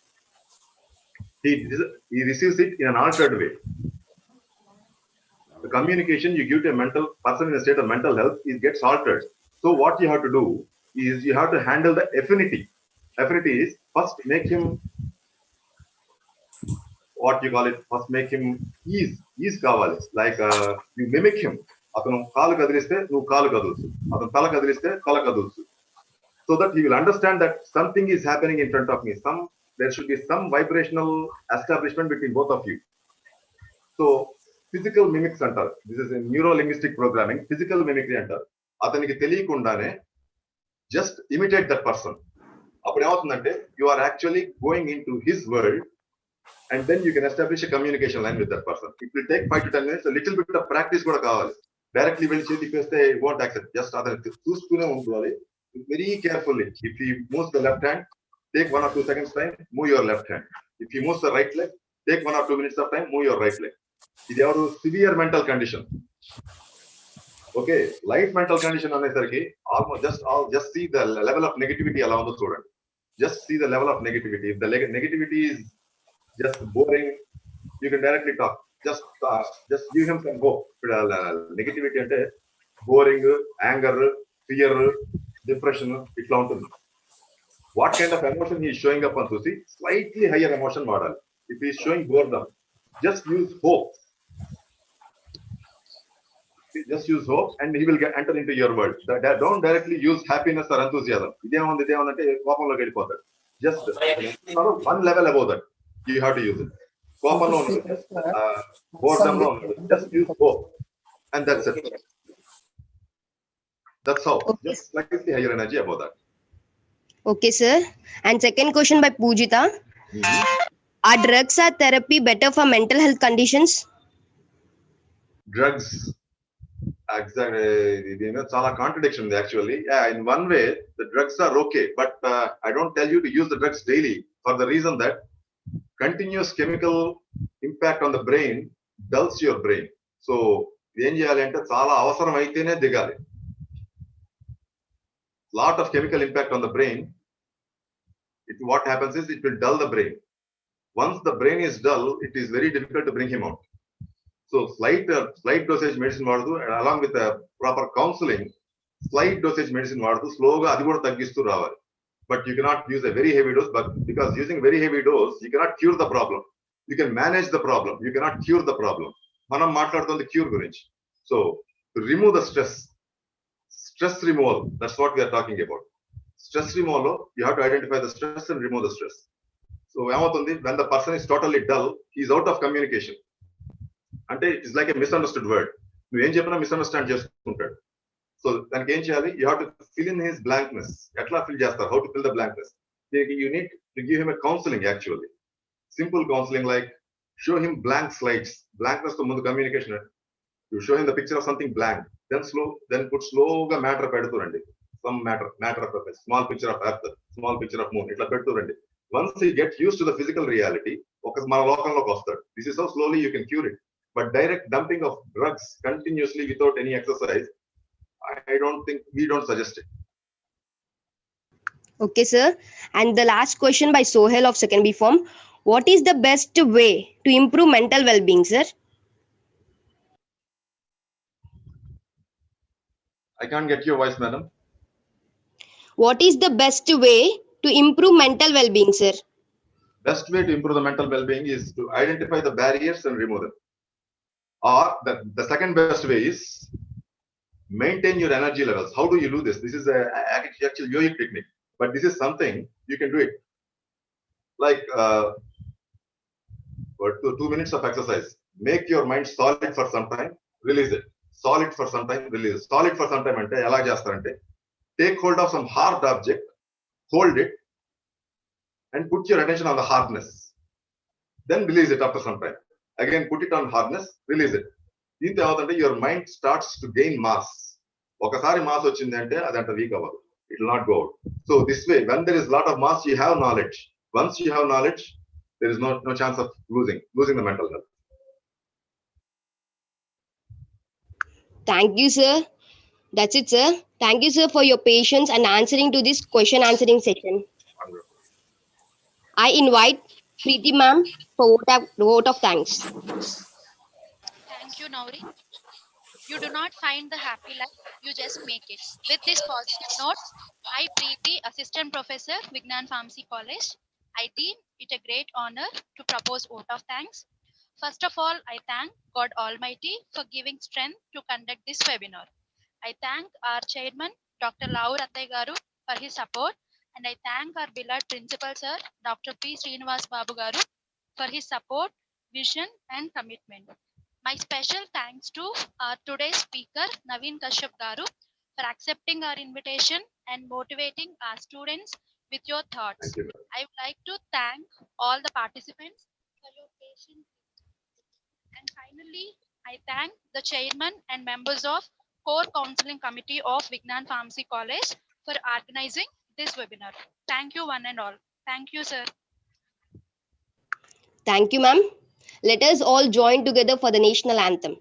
He receives it in an altered way. The communication you give to a mental person in a state of mental health, it gets altered. So what you have to do is you have to handle the affinity. Affinity is first make him what you call it, first make him ease kavali, like you mimic him. Atanu kaalu kadiliste nu kaalu kadulsu, atanu tala kadiliste tala kadulsu, so that he will understand that something is happening in front of me, there should be some vibrational establishment between both of you. So physical mimics antaru, this is a neuro linguistic programming, physical mimicry antaru. Ataniki teliyakundane just imitate that person. Appudu evavutuntante you are actually going into his world, and then you can establish a communication line with that person. It will take 5 to 10 minutes, a little bit of practice kuda kavali. Directly వెళ్ళి చేతి పేస్తే won't accept, just అతను చూస్తూనే ఉండాలి very carefully. If he moves the left hand, take 1 or 2 seconds time, move your left hand. If he moves the right leg, take 1 or 2 minutes of time, move your right leg. ఇది ఎవరు severe mental condition. Okay, light mental condition అనేసరికి almost just see the level of negativity ఎలా ఉందో చూడండి. Just see the level of negativity. If the negativity is just boring, you can directly talk. Just give him some hope. Negativity అంటే boring, anger, fear, depression, ఇట్లా ఉంటుంది. What kind of emotion he is showing up on చూసి slightly higher emotion వాడాలి. If he is showing boredom, just use hope. Just use hope and he will enter into your world. Don't directly use happiness or enthusiasm. ఇదేమంటే కోపంలోకి వెళ్ళిపోతాడు. Just one level above that you have to use it. కోపంలో ఉండదు, boredomలో ఉండదు. Just use hope and that's it. That's how. Just slightly higher energy above that. Okay, sir. And second question by Pujita. Are drugs or therapy better for mental health conditions? Drugs, exactly. Chala contradiction actually. Yeah, in one way the drugs are okay, but I don't tell you to use the drugs daily, for the reason that continuous chemical impact on the brain dulls your brain. So ఏం చేయాలి అంటే చాలా అవసరం అయితేనే దిగాలి. Lot of chemical impact on the brain. What happens is it will dull the brain. Once the brain is dull, it is very difficult to bring him out. So slight dosage medicine వాడుతూ, along with the proper counseling, slight dosage medicine వాడుతూ slowగా అది కూడా తగ్గిస్తూ రావాలి. But you cannot use a very heavy dose, but because using very heavy dose, you cannot cure the problem. You can manage the problem, you cannot cure the problem. మనం మాట్లాడుతుంది cure గురించి. So to remove the stress removal, that's what we are talking about. Stress removal, you have to identify the stress and remove the stress. So ఏమవుతుంది, when the person is totally dull, he is out of communication. అంటే it is like a misunderstood word. నువ్వు ఏం చెప్పినా misunderstand చేసుకుంటాడు. So దానికి ఏం చేయాలి, you have to fill in his blankness. ఎట్లా ఫిల్ చేస్తారు, how to fill the blankness? You need to give him a counseling actually. Simple counseling, like show him blank slides. Blankness తో ముందు communication. You show him the picture of something blank, then put slowగా matter పెడుతురండి. Some matter of a small picture of earth, small picture of moon, ఇట్లా పెడుతురండి. Once he gets used to the physical reality, మన లోకంలోకి వస్తాడు. This is how slowly you can cure it. But direct dumping of drugs continuously without any exercise, we don't suggest it. Okay, sir. And the last question by Sohel of second B form. What is the best way to improve mental well-being, sir? I can't get your voice, madam. What is the best way to improve mental well-being, sir? Best way to improve the mental well-being is to identify the barriers and remove them. Or the second best way is maintain your energy levels. How do you do this? This is actually yogic technique, but this is something you can do it. Like 2 minutes of exercise. Make your mind solid for some time, release it. Solid for some time, release it. Solid for some time ante ela chestarante, take hold of some hard object, hold it, and put your attention on the hardness. Then release it after some time. Again, put it on hardness, release it. దీంతో ఏమవుతుందంటే your mind starts to gain mass. ఒకసారి mass వచ్చిందంటే అదంత week అవ్వదు. It will not go out. So this way, when there is a lot of mass, you have knowledge. Once you have knowledge, there is no chance of losing the mental health. Thank you, sir. That's it, sir. Thank you, sir, for your patience and answering to this question answering session. I invite Preeti ma'am for vote of thanks. Thank you, Nauri. You do not find the happy life, you just make it. With this positive note, I, Preeti, Assistant Professor, Vignan Pharmacy College, I deem it a great honor to propose vote of thanks. First of all, I thank God Almighty for giving strength to conduct this webinar. I thank our chairman, Dr. Lau Rattai Garu, for his support, and I thank our beloved principal sir, Dr. P. Srinivas Babu Garu, for his support, vision, and commitment. My special thanks to our today's speaker, Naveen Kashyap Garu, for accepting our invitation and motivating our students with your thoughts. Thank you. I would like to thank all the participants for your patience. And finally, I thank the chairman and members of Core Counseling Committee of Vignan Pharmacy College for organizing this webinar. Thank you one and all. Thank you, sir. Thank you, ma'am. Let us all join together for the national anthem.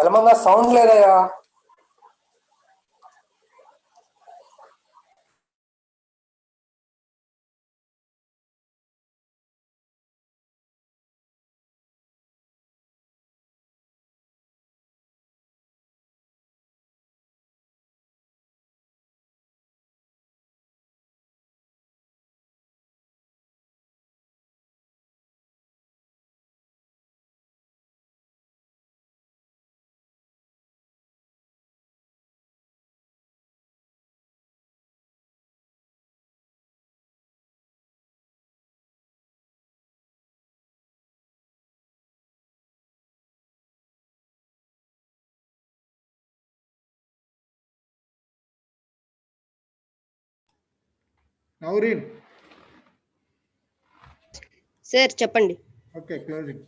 ఎలమన్నా sound లేదయ్యా. Naureen. Sir, చెప్పండి. Okay, closing.